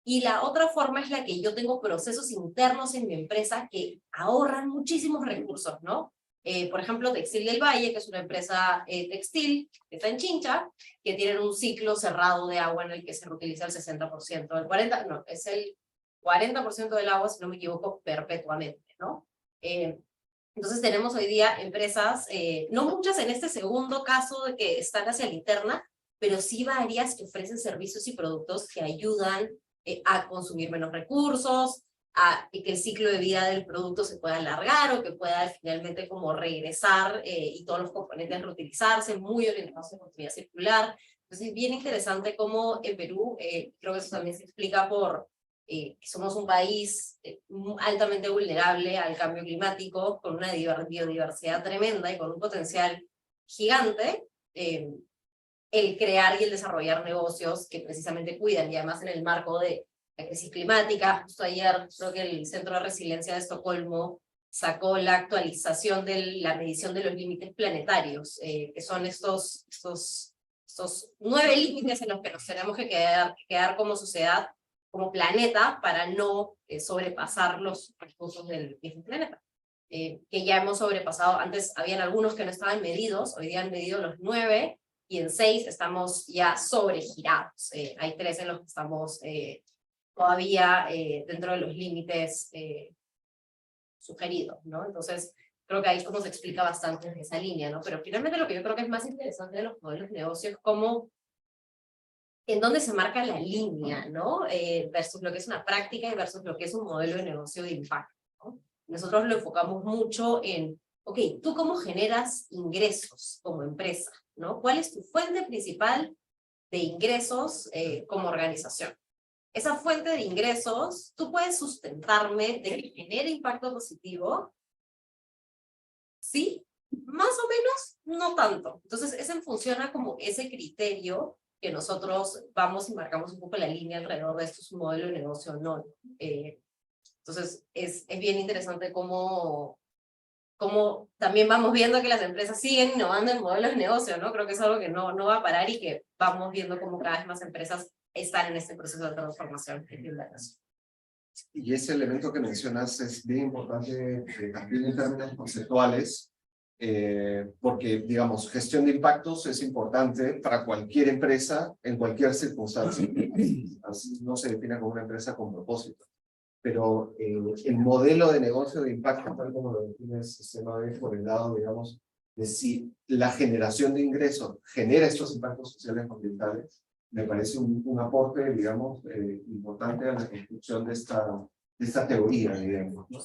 Y la otra forma es la que yo tengo procesos internos en mi empresa que ahorran muchísimos recursos, ¿no? Por ejemplo, Textil del Valle, que es una empresa textil que está en Chincha, que tienen un ciclo cerrado de agua en el que se reutiliza el 60%, el 40%, no, es el 40% del agua, si no me equivoco, perpetuamente, ¿no? Entonces tenemos hoy día empresas, no muchas en este segundo caso de que están hacia la interna, pero sí varias que ofrecen servicios y productos que ayudan a consumir menos recursos, a que el ciclo de vida del producto se pueda alargar o que pueda finalmente como regresar y todos los componentes reutilizarse, muy orientados en economía circular. Entonces es bien interesante cómo en Perú, creo que eso también se explica por que somos un país altamente vulnerable al cambio climático, con una biodiversidad tremenda y con un potencial gigante, el crear y el desarrollar negocios que precisamente cuidan, y además en el marco de la crisis climática. Justo ayer creo que el Centro de Resiliencia de Estocolmo sacó la actualización de la medición de los límites planetarios, que son estos 9 límites en los que nos tenemos que quedar como sociedad, como planeta, para no sobrepasar los recursos del mismo planeta. Que ya hemos sobrepasado. Antes habían algunos que no estaban medidos, hoy día han medido los 9, y en 6 estamos ya sobregirados. Hay 3 en los que estamos todavía dentro de los límites sugeridos, ¿no? Entonces, creo que ahí es como se explica bastante en esa línea, ¿no? Pero finalmente lo que yo creo que es más interesante de los modelos de negocio es cómo, en dónde se marca la línea, ¿no? Versus lo que es una práctica y versus lo que es un modelo de negocio de impacto, ¿no? Nosotros lo enfocamos mucho en, ok, ¿tú cómo generas ingresos como empresa, ¿no? ¿Cuál es tu fuente principal de ingresos como organización? Esa fuente de ingresos, ¿tú puedes sustentarme de que genere impacto positivo? ¿Sí? Más o menos, no tanto. Entonces, ese funciona como ese criterio que nosotros vamos y marcamos un poco la línea alrededor de esto es un modelo de negocio o no. Entonces, es bien interesante cómo también vamos viendo que las empresas siguen innovando en modelos de negocio, ¿no? Creo que es algo que no va a parar y que vamos viendo cómo cada vez más empresas están en este proceso de transformación. Y ese elemento que mencionas es bien importante también en términos conceptuales, porque, digamos, gestión de impactos es importante para cualquier empresa en cualquier circunstancia. Así no se define como una empresa con propósito. Pero el modelo de negocio de impacto, tal como lo define el sistema B, por el lado, digamos, de si la generación de ingresos genera estos impactos sociales y ambientales, me parece un aporte, digamos, importante a la construcción de esta teoría, digamos, ¿no?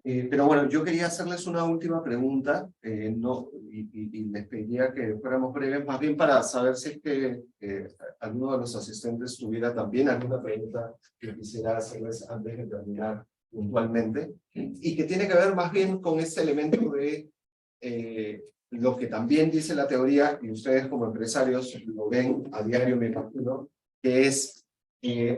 Pero bueno, yo quería hacerles una última pregunta, y les pediría que fuéramos breves, más bien para saber si es que alguno de los asistentes tuviera también alguna pregunta que quisiera hacerles antes de terminar puntualmente, y que tiene que ver más bien con este elemento de lo que también dice la teoría, y ustedes como empresarios lo ven a diario, me imagino, que es,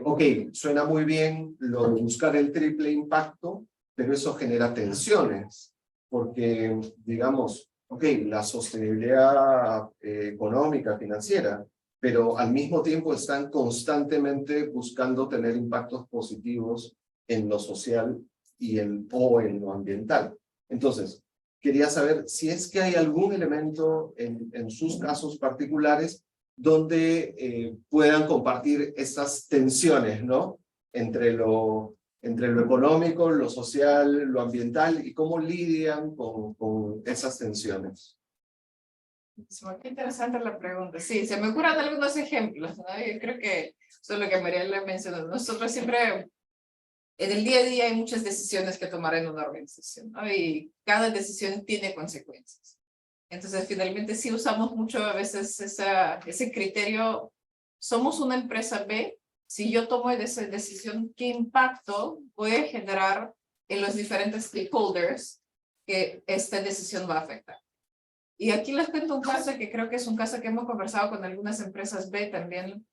ok, suena muy bien lo de buscar el triple impacto, pero eso genera tensiones, porque, digamos, ok, la sostenibilidad económica, financiera, pero al mismo tiempo están constantemente buscando tener impactos positivos en lo social o en lo ambiental. Entonces, quería saber si es que hay algún elemento en sus casos particulares donde puedan compartir estas tensiones, ¿no? Entre lo económico, lo social, lo ambiental, y cómo lidian con esas tensiones. Qué interesante la pregunta. Sí, se me ocurren algunos ejemplos, ¿no? Yo creo que eso es lo que María le mencionó. Nosotros siempre, en el día a día hay muchas decisiones que tomar en una organización, ¿no? Y cada decisión tiene consecuencias. Entonces, finalmente sí usamos mucho a veces ese criterio. Somos una empresa B. Si yo tomo esa decisión, ¿qué impacto puede generar en los diferentes stakeholders que esta decisión va a afectar? Y aquí les cuento un caso que creo que es un caso que hemos conversado con algunas empresas B también.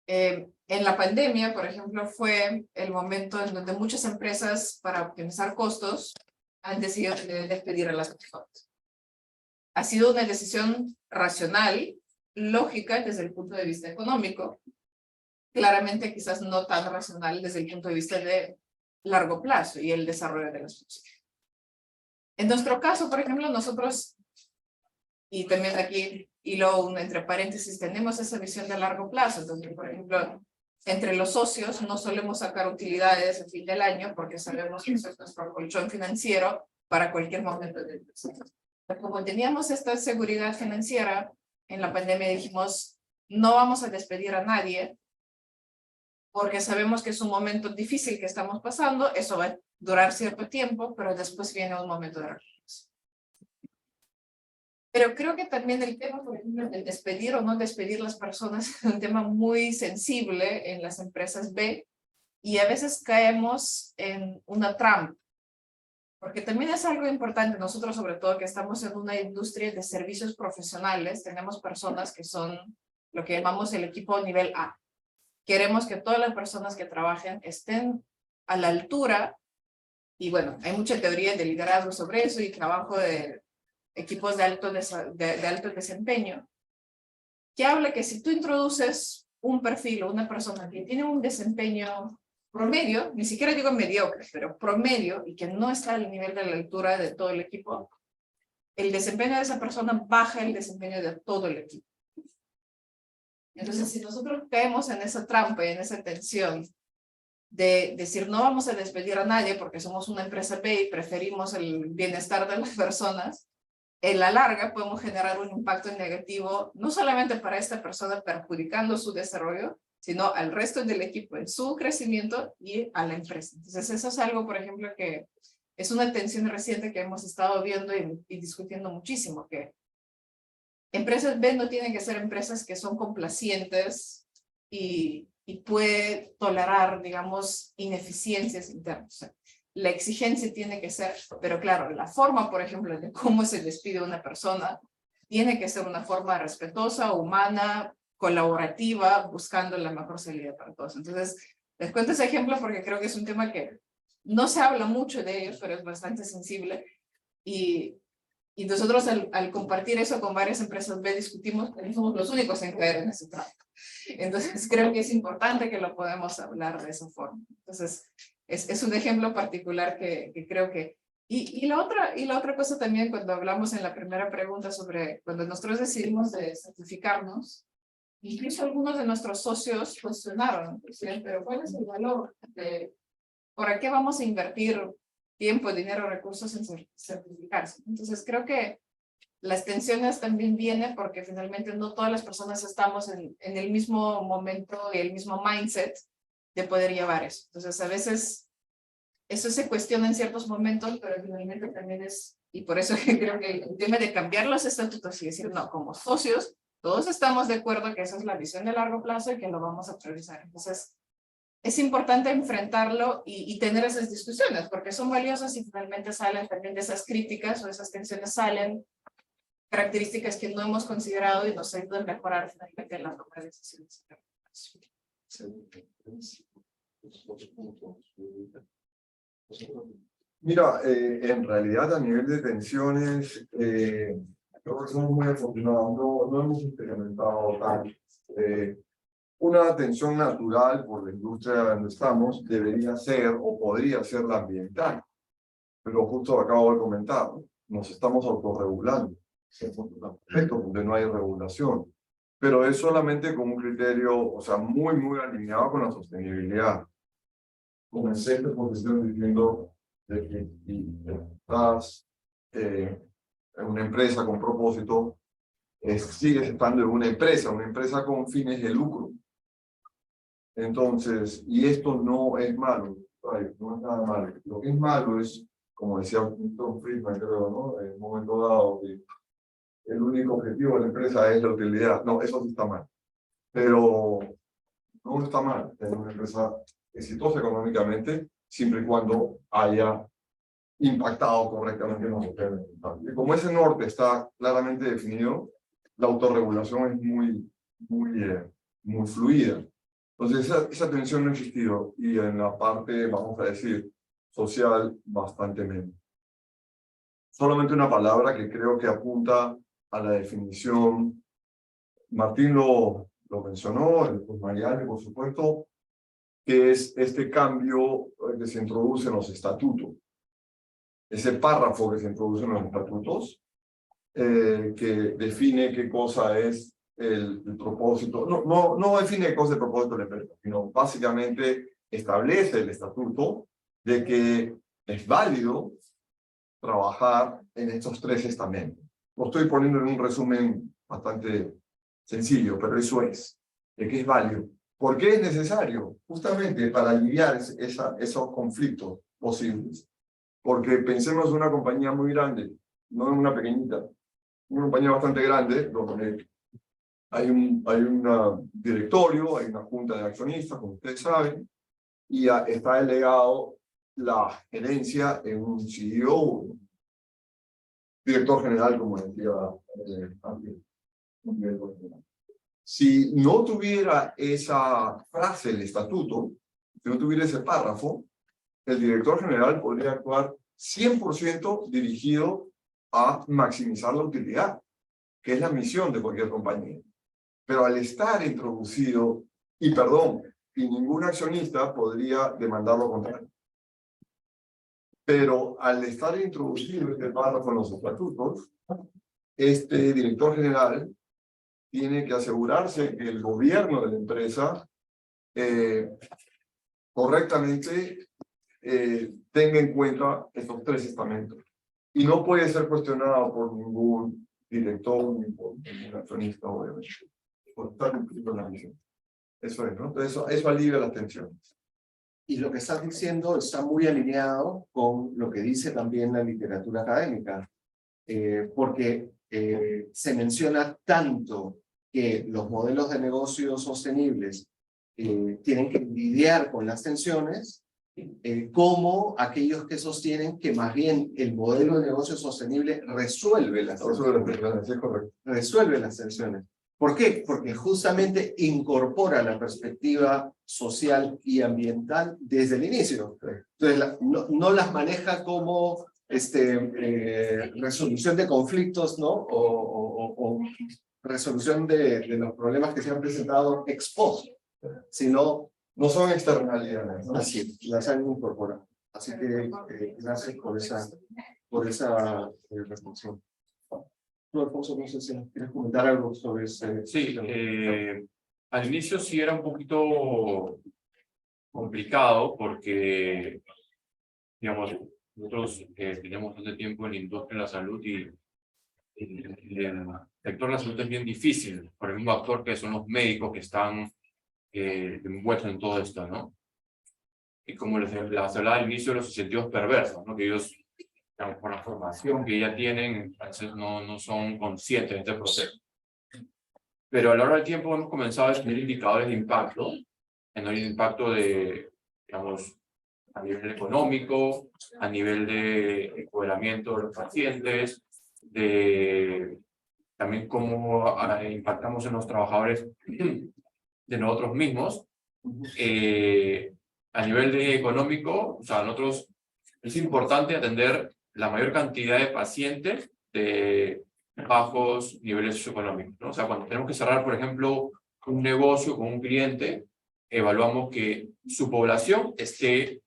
En la pandemia, por ejemplo, fue el momento en donde muchas empresas, para optimizar costos, han decidido despedir a las personas. Ha sido una decisión racional, lógica desde el punto de vista económico, claramente quizás no tan racional desde el punto de vista de largo plazo y el desarrollo de las funciones. En nuestro caso, por ejemplo, nosotros, y también aquí, y luego entre paréntesis, tenemos esa visión de largo plazo. Entonces, por ejemplo, entre los socios no solemos sacar utilidades a fin del año porque sabemos que eso es nuestro colchón financiero para cualquier momento del proceso. Como teníamos esta seguridad financiera, en la pandemia dijimos, no vamos a despedir a nadie, porque sabemos que es un momento difícil que estamos pasando, eso va a durar cierto tiempo, pero después viene un momento de recursos. Pero creo que también el tema, por ejemplo, de despedir o no despedir las personas es un tema muy sensible en las empresas B y a veces caemos en una trampa. Porque también es algo importante, nosotros sobre todo que estamos en una industria de servicios profesionales, tenemos personas que son lo que llamamos el equipo nivel A. Queremos que todas las personas que trabajen estén a la altura, y bueno, hay mucha teoría de liderazgo sobre eso y trabajo de equipos de alto desempeño, que habla que si tú introduces un perfil o una persona que tiene un desempeño promedio, ni siquiera digo mediocre, pero promedio, y que no está al nivel de la altura de todo el equipo, el desempeño de esa persona baja el desempeño de todo el equipo. Entonces, si nosotros caemos en esa trampa y en esa tensión de decir no vamos a despedir a nadie porque somos una empresa B y preferimos el bienestar de las personas, en la larga podemos generar un impacto negativo, no solamente para esta persona perjudicando su desarrollo, sino al resto del equipo en su crecimiento y a la empresa. Entonces eso es algo, por ejemplo, que es una tensión reciente que hemos estado viendo y discutiendo muchísimo, que empresas B no tienen que ser empresas que son complacientes y puede tolerar, digamos, ineficiencias internas. O sea, la exigencia tiene que ser, pero claro, la forma, por ejemplo, de cómo se despide a una persona, tiene que ser una forma respetuosa, humana, colaborativa, buscando la mejor salida para todos. Entonces, les cuento ese ejemplo porque creo que es un tema que no se habla mucho de ello, pero es bastante sensible. Y nosotros al compartir eso con varias empresas B discutimos que no somos los únicos en caer en ese trato. Entonces creo que es importante que lo podamos hablar de esa forma. Entonces es un ejemplo particular que creo que... Y la otra cosa también cuando hablamos en la primera pregunta sobre cuando nosotros decidimos de certificarnos, incluso algunos de nuestros socios cuestionaron, decían, pero ¿cuál es el valor? ¿Por qué vamos a invertir tiempo, dinero, recursos en certificarse? Entonces creo que las tensiones también vienen porque finalmente no todas las personas estamos en el mismo momento y el mismo mindset de poder llevar eso. Entonces a veces eso se cuestiona en ciertos momentos, pero finalmente también es, y por eso creo que el tema de cambiar los estatutos y decir, no, como socios, todos estamos de acuerdo que esa es la visión de largo plazo y que lo vamos a priorizar. Entonces, es importante enfrentarlo y tener esas discusiones, porque son valiosas y finalmente salen también de esas críticas o esas tensiones salen características que no hemos considerado y nos ayudan a mejorar finalmente la toma de decisiones. Mira, en realidad a nivel de tensiones, creo que somos muy afortunados, no hemos experimentado tanto. Una tensión natural por la industria donde estamos debería ser o podría ser la ambiental. Pero justo acabo de comentar, nos estamos autorregulando. Perfecto, donde no hay regulación. Pero es solamente con un criterio, o sea, muy alineado con la sostenibilidad. Comencé esta posición diciendo de que si estás en una empresa con propósito, sigues estando en una empresa con fines de lucro. Entonces, y esto no es malo, no es nada malo. Lo que es malo es, como decía Milton Friedman, creo, ¿no? En un momento dado, que el único objetivo de la empresa es la utilidad. No, eso sí está mal. Pero no está mal tener una empresa exitosa económicamente, siempre y cuando haya impactado correctamente en los sistemas. Y como ese norte está claramente definido, la autorregulación es muy fluida. Entonces, esa tensión no ha existido, y en la parte, vamos a decir, social, bastante menos. Solamente una palabra que creo que apunta a la definición. Martín lo mencionó, pues Mariana, por supuesto, que es este cambio que se introduce en los estatutos. Ese párrafo que se introduce en los estatutos, que define qué cosa es el propósito, no define qué cosa es el propósito de la empresa, sino básicamente establece el estatuto de que es válido trabajar en estos tres estamentos. Lo estoy poniendo en un resumen bastante sencillo, pero eso es, de que es válido. ¿Por qué es necesario? Justamente para aliviar esos conflictos posibles. Porque pensemos en una compañía muy grande, no en una pequeñita. una compañía bastante grande, donde hay un directorio, hay una junta de accionistas, como ustedes saben, y está delegado la gerencia en un CEO, director general, como decía antes. Si no tuviera esa frase, el estatuto, si no tuviera ese párrafo, el director general podría actuar 100% dirigido a maximizar la utilidad, que es la misión de cualquier compañía. Pero al estar introducido, y ningún accionista podría demandar lo contrario. Pero al estar introducido este párrafo en los estatutos, este director general tiene que asegurarse que el gobierno de la empresa correctamente tenga en cuenta estos 3 estamentos. Y no puede ser cuestionado por ningún director ni por ningún accionista, obviamente, por estar cumpliendo la misión. Eso es, ¿no? Entonces, eso alivia las tensiones. Y lo que estás diciendo está muy alineado con lo que dice también la literatura académica, porque se menciona tanto que los modelos de negocio sostenibles tienen que lidiar con las tensiones, como aquellos que sostienen que más bien el modelo de negocio sostenible resuelve las tensiones. Sí, correcto. Resuelve las tensiones. ¿Por qué? Porque justamente incorpora la perspectiva social y ambiental desde el inicio. Entonces, no las maneja como resolución de conflictos, ¿no? O resolución de los problemas que se han presentado ex post, sino No son externalidades, ¿no? así, las han incorporado. Así que gracias por esa reflexión. Tú, Alfonso, no sé si quieres comentar algo sobre ese. Sí, al inicio sí era un poquito complicado porque, digamos, nosotros tenemos bastante tiempo en la industria de la salud y el sector de la salud es bien difícil por el mismo actor que son los médicos que están envueltos en todo esto, ¿no? Y como les hablaba al inicio, los incentivos perversos, ¿no? Que ellos, digamos, por la formación que ya tienen, a veces no son conscientes de este proceso. Pero a lo largo del tiempo hemos comenzado a tener indicadores de impacto, en el impacto de, digamos, a nivel económico, a nivel de empoderamiento de los pacientes, de también cómo impactamos en los trabajadores de nosotros mismos. A nivel de económico, o sea, nosotros es importante atender la mayor cantidad de pacientes de bajos niveles socioeconómicos, ¿no? O sea, cuando tenemos que cerrar, por ejemplo, un negocio con un cliente, evaluamos que su población esté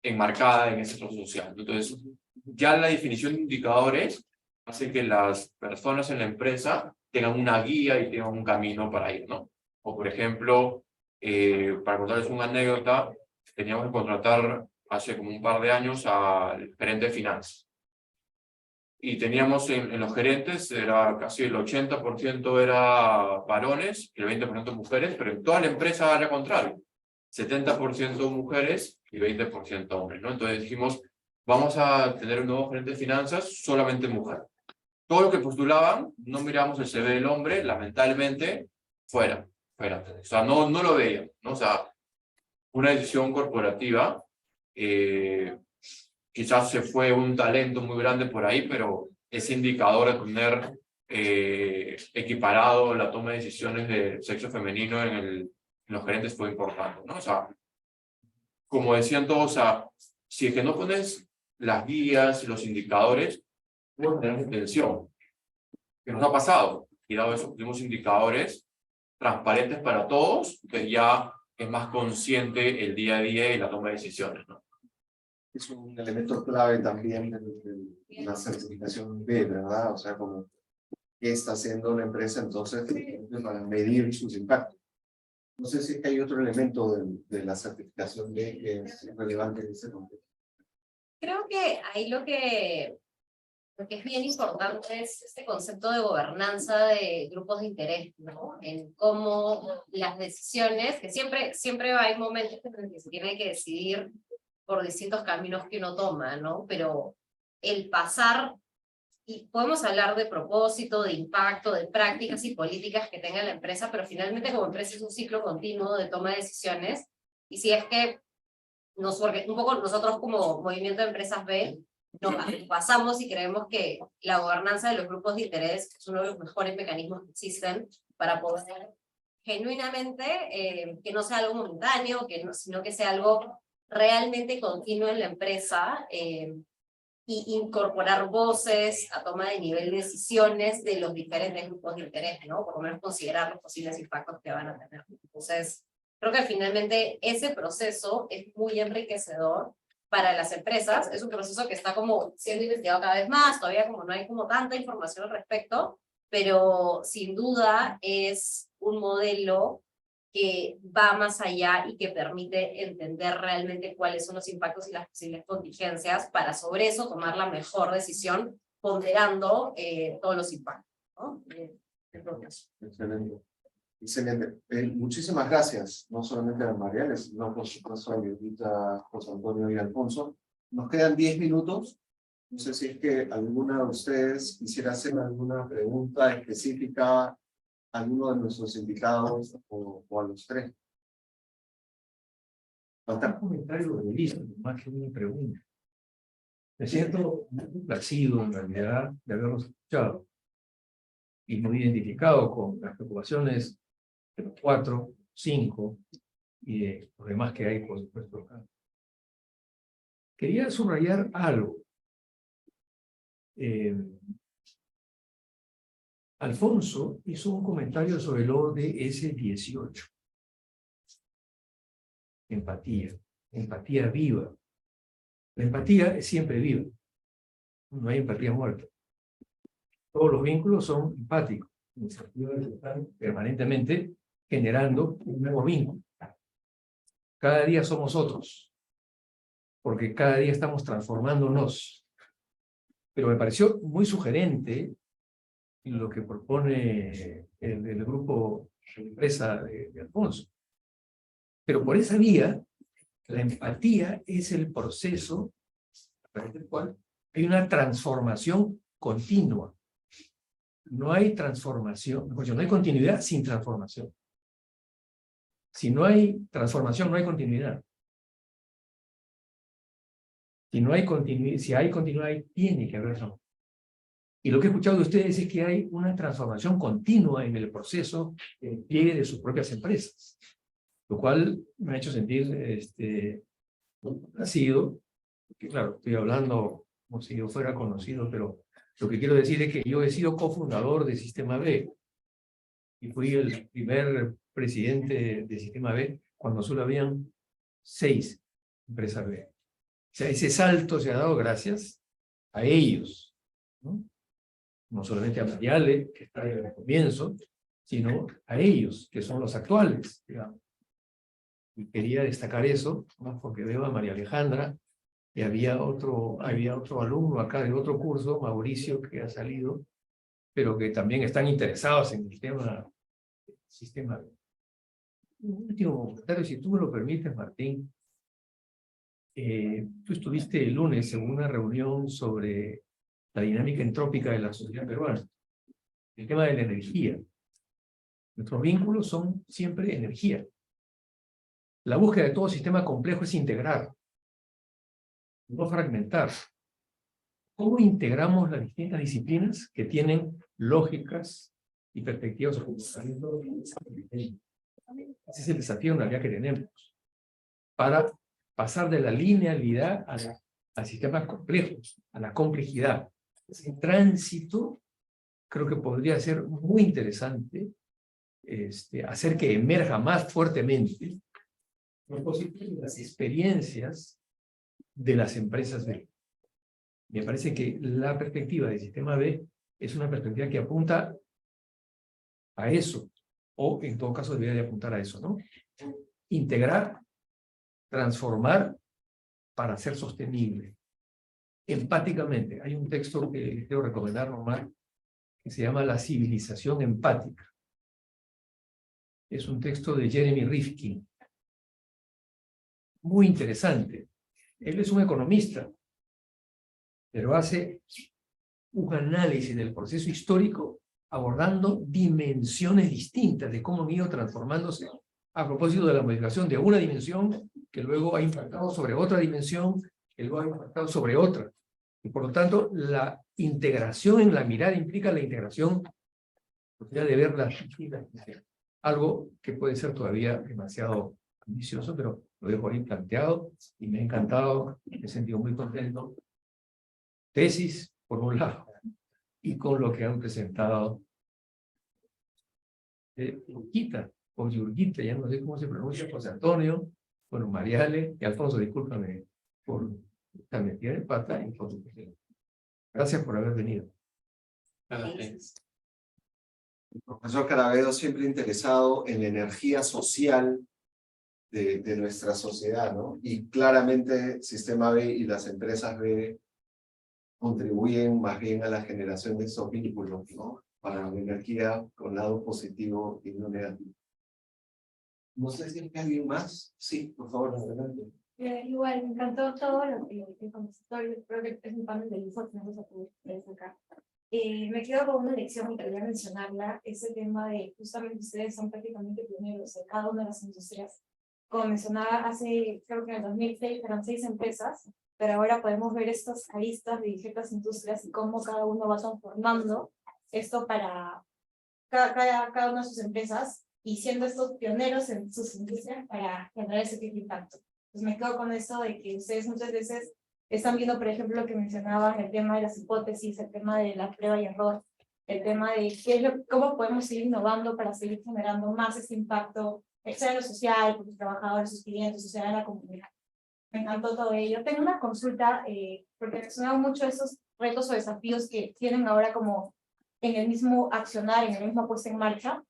enmarcada en ese sector social. Entonces, ya la definición de indicadores hace que las personas en la empresa tengan una guía y tengan un camino para ir, ¿no? O, por ejemplo, para contarles una anécdota, teníamos que contratar hace como un par de años al gerente de finanzas. Y teníamos en los gerentes, era casi el 80% era varones y el 20% mujeres, pero en toda la empresa era contrario. 70% mujeres y 20% hombres, ¿no? Entonces dijimos, vamos a tener un nuevo gerente de finanzas, solamente mujer. Todo lo que postulaban, no miramos el CV del hombre, lamentablemente, fuera. O sea, no lo veían, ¿no? O sea, una decisión corporativa, quizás se fue un talento muy grande por ahí, pero ese indicador de tener equiparado la toma de decisiones de sexo femenino en los gerentes fue importante, ¿no? O sea, como decían todos, o sea, si es que no pones las guías y los indicadores, puedes tener tensión. ¿Qué nos ha pasado? Y dado eso, tenemos indicadores transparentes para todos, que ya es más consciente el día a día y la toma de decisiones, ¿no? Es un elemento clave también de la certificación B, ¿verdad? O sea, como qué está haciendo la empresa entonces para medir sus impactos. No sé si hay otro elemento de la certificación B que es relevante en ese contexto. Creo que ahí lo que es bien importante es este concepto de gobernanza de grupos de interés, ¿no? En cómo las decisiones, que siempre hay momentos en los que se tiene que decidir por distintos caminos que uno toma, ¿no? Pero el pasar y podemos hablar de propósito, de impacto, de prácticas y políticas que tenga la empresa, pero finalmente como empresa es un ciclo continuo de toma de decisiones, y si es que un poco nosotros como Movimiento de Empresas B, nos basamos y creemos que la gobernanza de los grupos de interés es uno de los mejores mecanismos que existen para poder genuinamente, que no sea algo momentáneo, sino que sea algo realmente continuo en la empresa, y incorporar voces a toma de nivel de decisiones de los diferentes grupos de interés, ¿no? Por lo menos considerar los posibles impactos que van a tener. Entonces, creo que finalmente ese proceso es muy enriquecedor para las empresas. Es un proceso que está como siendo investigado cada vez más, todavía como no hay como tanta información al respecto, pero sin duda es un modelo que va más allá y que permite entender realmente cuáles son los impactos y las posibles contingencias para sobre eso tomar la mejor decisión ponderando todos los impactos, ¿no? Excelente. Excelente. Muchísimas gracias, no solamente a Mariales, sino por supuesto a Violeta, José Antonio y Alfonso. Nos quedan 10 minutos. No sé si es que alguna de ustedes quisiera hacer alguna pregunta específica a alguno de nuestros invitados o a los tres. Un comentario de Lisa, más que una pregunta. Me siento muy complacido en realidad de haberlos escuchado y muy identificado con las preocupaciones de los 4, 5 y de los demás que hay, por supuesto, acá. Quería subrayar algo. Alfonso hizo un comentario sobre el ODS 18. Empatía, empatía viva. La empatía es siempre viva. No hay empatía muerta. Todos los vínculos son empáticos, en el sentido de que están permanentemente generando un nuevo vínculo. Cada día somos otros, porque cada día estamos transformándonos. Pero me pareció muy sugerente lo que propone el grupo de empresa de Alfonso. Pero por esa vía, la empatía es el proceso a través del cual hay una transformación continua. No hay transformación, no hay continuidad sin transformación. Si no hay transformación, no hay continuidad. Si no hay continuidad, si hay continuidad, tiene que haber transformación. Y lo que he escuchado de ustedes es que hay una transformación continua en el proceso de pliegue de sus propias empresas, lo cual me ha hecho sentir complacido, porque claro, estoy hablando como si yo fuera conocido, pero lo que quiero decir es que yo he sido cofundador de Sistema B y fui el primer presidente de Sistema B cuando solo habían 6 empresas B. O sea, ese salto se ha dado gracias a ellos, ¿no? No solamente a Mariale, que está desde el comienzo, sino a ellos, que son los actuales, digamos. Y quería destacar eso, ¿no? Porque veo a María Alejandra, y había otro alumno acá de otro curso, Mauricio, que ha salido, pero que también están interesados en el sistema. Un último comentario, si tú me lo permites, Martín. Tú estuviste el lunes en una reunión sobre la dinámica entrópica de la sociedad peruana, el tema de la energía. Nuestros vínculos son siempre energía. La búsqueda de todo sistema complejo es integrar, no fragmentar. ¿Cómo integramos las distintas disciplinas que tienen lógicas y perspectivas o comportamientos? Ese es el desafío en realidad que tenemos para pasar de la linealidad a sistemas complejos, a la complejidad. Ese tránsito creo que podría ser muy interesante, hacer que emerja más fuertemente las experiencias de las empresas B. Me parece que la perspectiva del sistema B es una perspectiva que apunta a eso, o en todo caso debería de apuntar a eso, ¿no? Integrar, transformar para ser sostenible. Empáticamente. Hay un texto que les quiero recomendar nomás, que se llama La civilización empática. Es un texto de Jeremy Rifkin. Muy interesante. Él es un economista, pero hace un análisis del proceso histórico abordando dimensiones distintas de cómo han ido transformándose a propósito de la modificación de una dimensión que luego ha impactado sobre otra dimensión, que luego ha impactado sobre otra. Y por lo tanto, la integración en la mirada implica la integración de ver las distintas dimensiones. Algo que puede ser todavía demasiado ambicioso, pero lo dejo ahí planteado y me ha encantado, me he sentido muy contento. Tesis, por un lado, y con lo que han presentado Urquita, o Yurguita, ya no sé cómo se pronuncia, José Antonio, bueno, Mariale y Alfonso, discúlpame por también tiene pata y por su presencia. Gracias por haber venido. Gracias. El profesor Caravedo siempre interesado en la energía social de nuestra sociedad, ¿no? Y claramente Sistema B y las empresas B contribuyen más bien a la generación de esos vínculos, ¿no? Para la energía con lado positivo y no negativo. No sé si hay alguien más. Sí, por favor, adelante. Igual, me encantó todo lo que el consultorio, creo que es un panel de info que tenemos a todos ustedes acá. Me quedo con una lección y quería mencionarla, ese tema de justamente ustedes son prácticamente pioneros en cada una de las industrias. Como mencionaba, creo que en el 2006 eran 6 empresas, pero ahora podemos ver estas aristas de distintas industrias y cómo cada uno va transformando esto para cada una de sus empresas y siendo estos pioneros en sus industrias para generar ese tipo de impacto. Pues me quedo con eso de que ustedes muchas veces están viendo, por ejemplo, lo que mencionaban, el tema de las hipótesis, el tema de la prueba y error, el tema de cómo podemos seguir innovando para seguir generando más ese impacto, sea en lo social, con sus trabajadores, sus clientes, o sea, en la comunidad. Me encantó todo ello. Tengo una consulta, porque mencionaba mucho esos retos o desafíos que tienen ahora como en el mismo accionar, en el mismo puesta en marcha.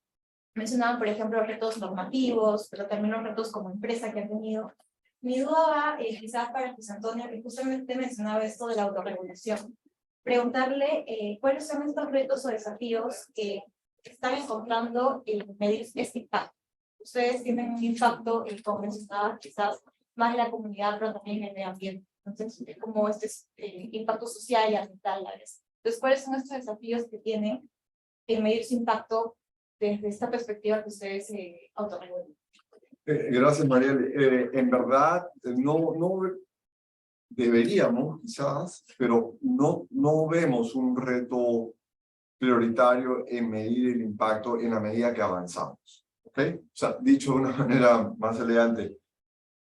Mencionaban, por ejemplo, retos normativos, pero también los retos como empresa que han tenido. Mi duda va quizás para José Antonio, que justamente mencionaba esto de la autorregulación. Preguntarle cuáles son estos retos o desafíos que están encontrando en medir este impacto. Ustedes tienen un impacto, como mencionaba, quizás más en la comunidad, pero también en el medio ambiente. Entonces, como este impacto social y ambiental a la vez. Entonces, ¿cuáles son estos desafíos que tienen en medir su impacto desde esta perspectiva que ustedes autorregulan? Gracias, Mariel. En verdad, no deberíamos, quizás, pero no vemos un reto prioritario en medir el impacto en la medida que avanzamos. ¿Okay? O sea, dicho de una manera más elegante,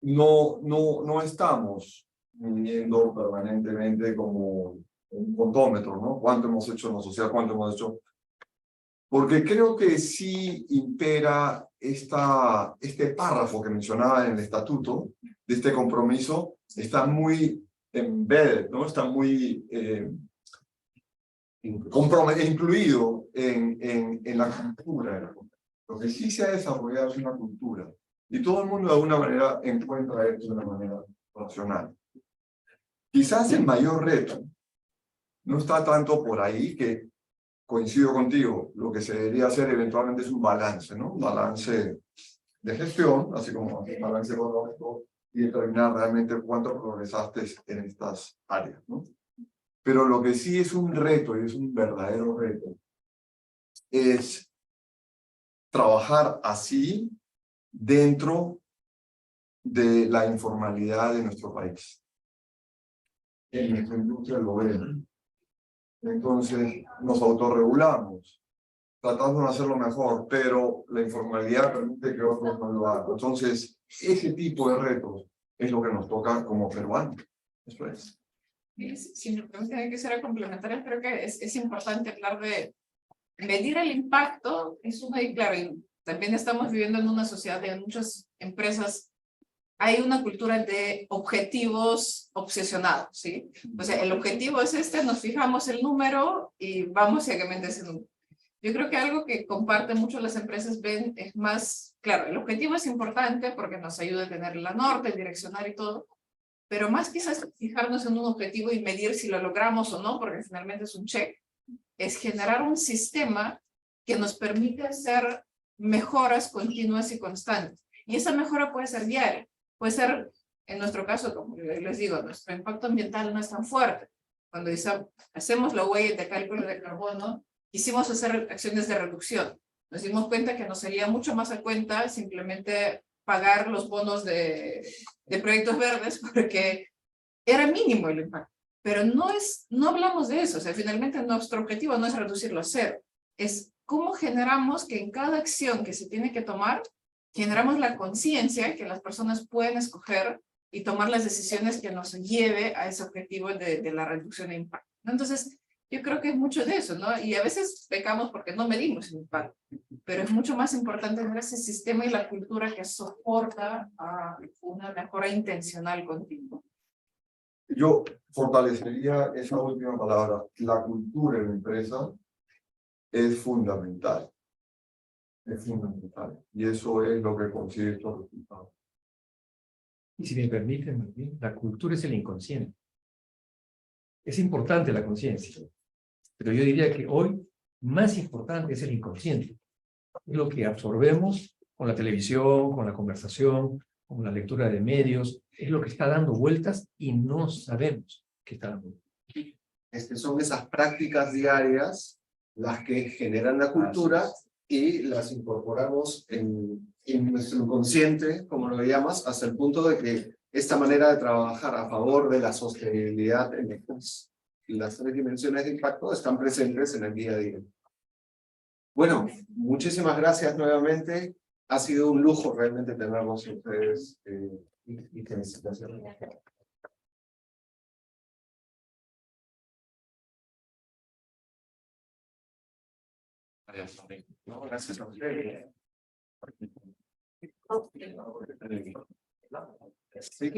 no estamos midiendo permanentemente como un contómetro, ¿no? ¿Cuánto hemos hecho en la sociedad? ¿Cuánto hemos hecho? Porque creo que sí impera este párrafo que mencionaba en el estatuto, de este compromiso, está muy embedded, ¿no? Está muy incluido en la cultura. Lo que sí se ha desarrollado es una cultura. Y todo el mundo de alguna manera encuentra esto de una manera racional. Quizás el mayor reto no está tanto por ahí, que coincido contigo, lo que se debería hacer eventualmente es un balance, ¿no? Un balance de gestión, así como un balance económico, y determinar realmente cuánto progresaste en estas áreas, ¿no? Pero lo que sí es un reto, y es un verdadero reto, es trabajar así dentro de la informalidad de nuestro país. En nuestra industria lo ven. Entonces nos autorregulamos, tratando de hacerlo mejor, pero la informalidad permite que otros no lo hagan. Entonces, ese tipo de retos es lo que nos toca como peruanos. Eso es. Si me preguntan que será complementaria, creo que es importante hablar de medir el impacto. Es claro, y también estamos viviendo en una sociedad de muchas empresas. Hay una cultura de objetivos obsesionados, ¿sí? O sea, el objetivo es nos fijamos el número y vamos ciegamente a ese número. Yo creo que algo que comparten mucho las empresas ven es más, claro, el objetivo es importante porque nos ayuda a tener la norte, el direccionar y todo, pero más quizás fijarnos en un objetivo y medir si lo logramos o no, porque finalmente es un check, es generar un sistema que nos permite hacer mejoras continuas y constantes. Y esa mejora puede ser diaria. Puede ser, en nuestro caso, como les digo, nuestro impacto ambiental no es tan fuerte. cuando hacemos la huella de cálculo de carbono, quisimos hacer acciones de reducción. Nos dimos cuenta que nos salía mucho más a cuenta simplemente pagar los bonos de proyectos verdes porque era mínimo el impacto. Pero no hablamos de eso, o sea, finalmente nuestro objetivo no es reducirlo a cero, es cómo generamos que en cada acción que se tiene que tomar, generamos la conciencia que las personas pueden escoger y tomar las decisiones que nos lleve a ese objetivo de la reducción de impacto, ¿no? Entonces, yo creo que es mucho de eso, ¿no? Y a veces pecamos porque no medimos el impacto, pero es mucho más importante tener ese sistema y la cultura que soporta a una mejora intencional continua. Yo fortalecería esa última palabra. La cultura en la empresa es fundamental. Es fundamental. Y eso es lo que consigue estos resultados. Y si me permiten, Martín, la cultura es el inconsciente. Es importante la conciencia, pero yo diría que hoy más importante es el inconsciente. Es lo que absorbemos con la televisión, con la conversación, con la lectura de medios, es lo que está dando vueltas y no sabemos que está dando vueltas. Son esas prácticas diarias las que generan la cultura y las incorporamos en nuestro inconsciente, como lo llamas, hasta el punto de que esta manera de trabajar a favor de la sostenibilidad en las 3 dimensiones de impacto están presentes en el día a día. Bueno, muchísimas gracias nuevamente. Ha sido un lujo realmente tenerlos ustedes y felicitaciones. No, gracias a ustedes. Sí.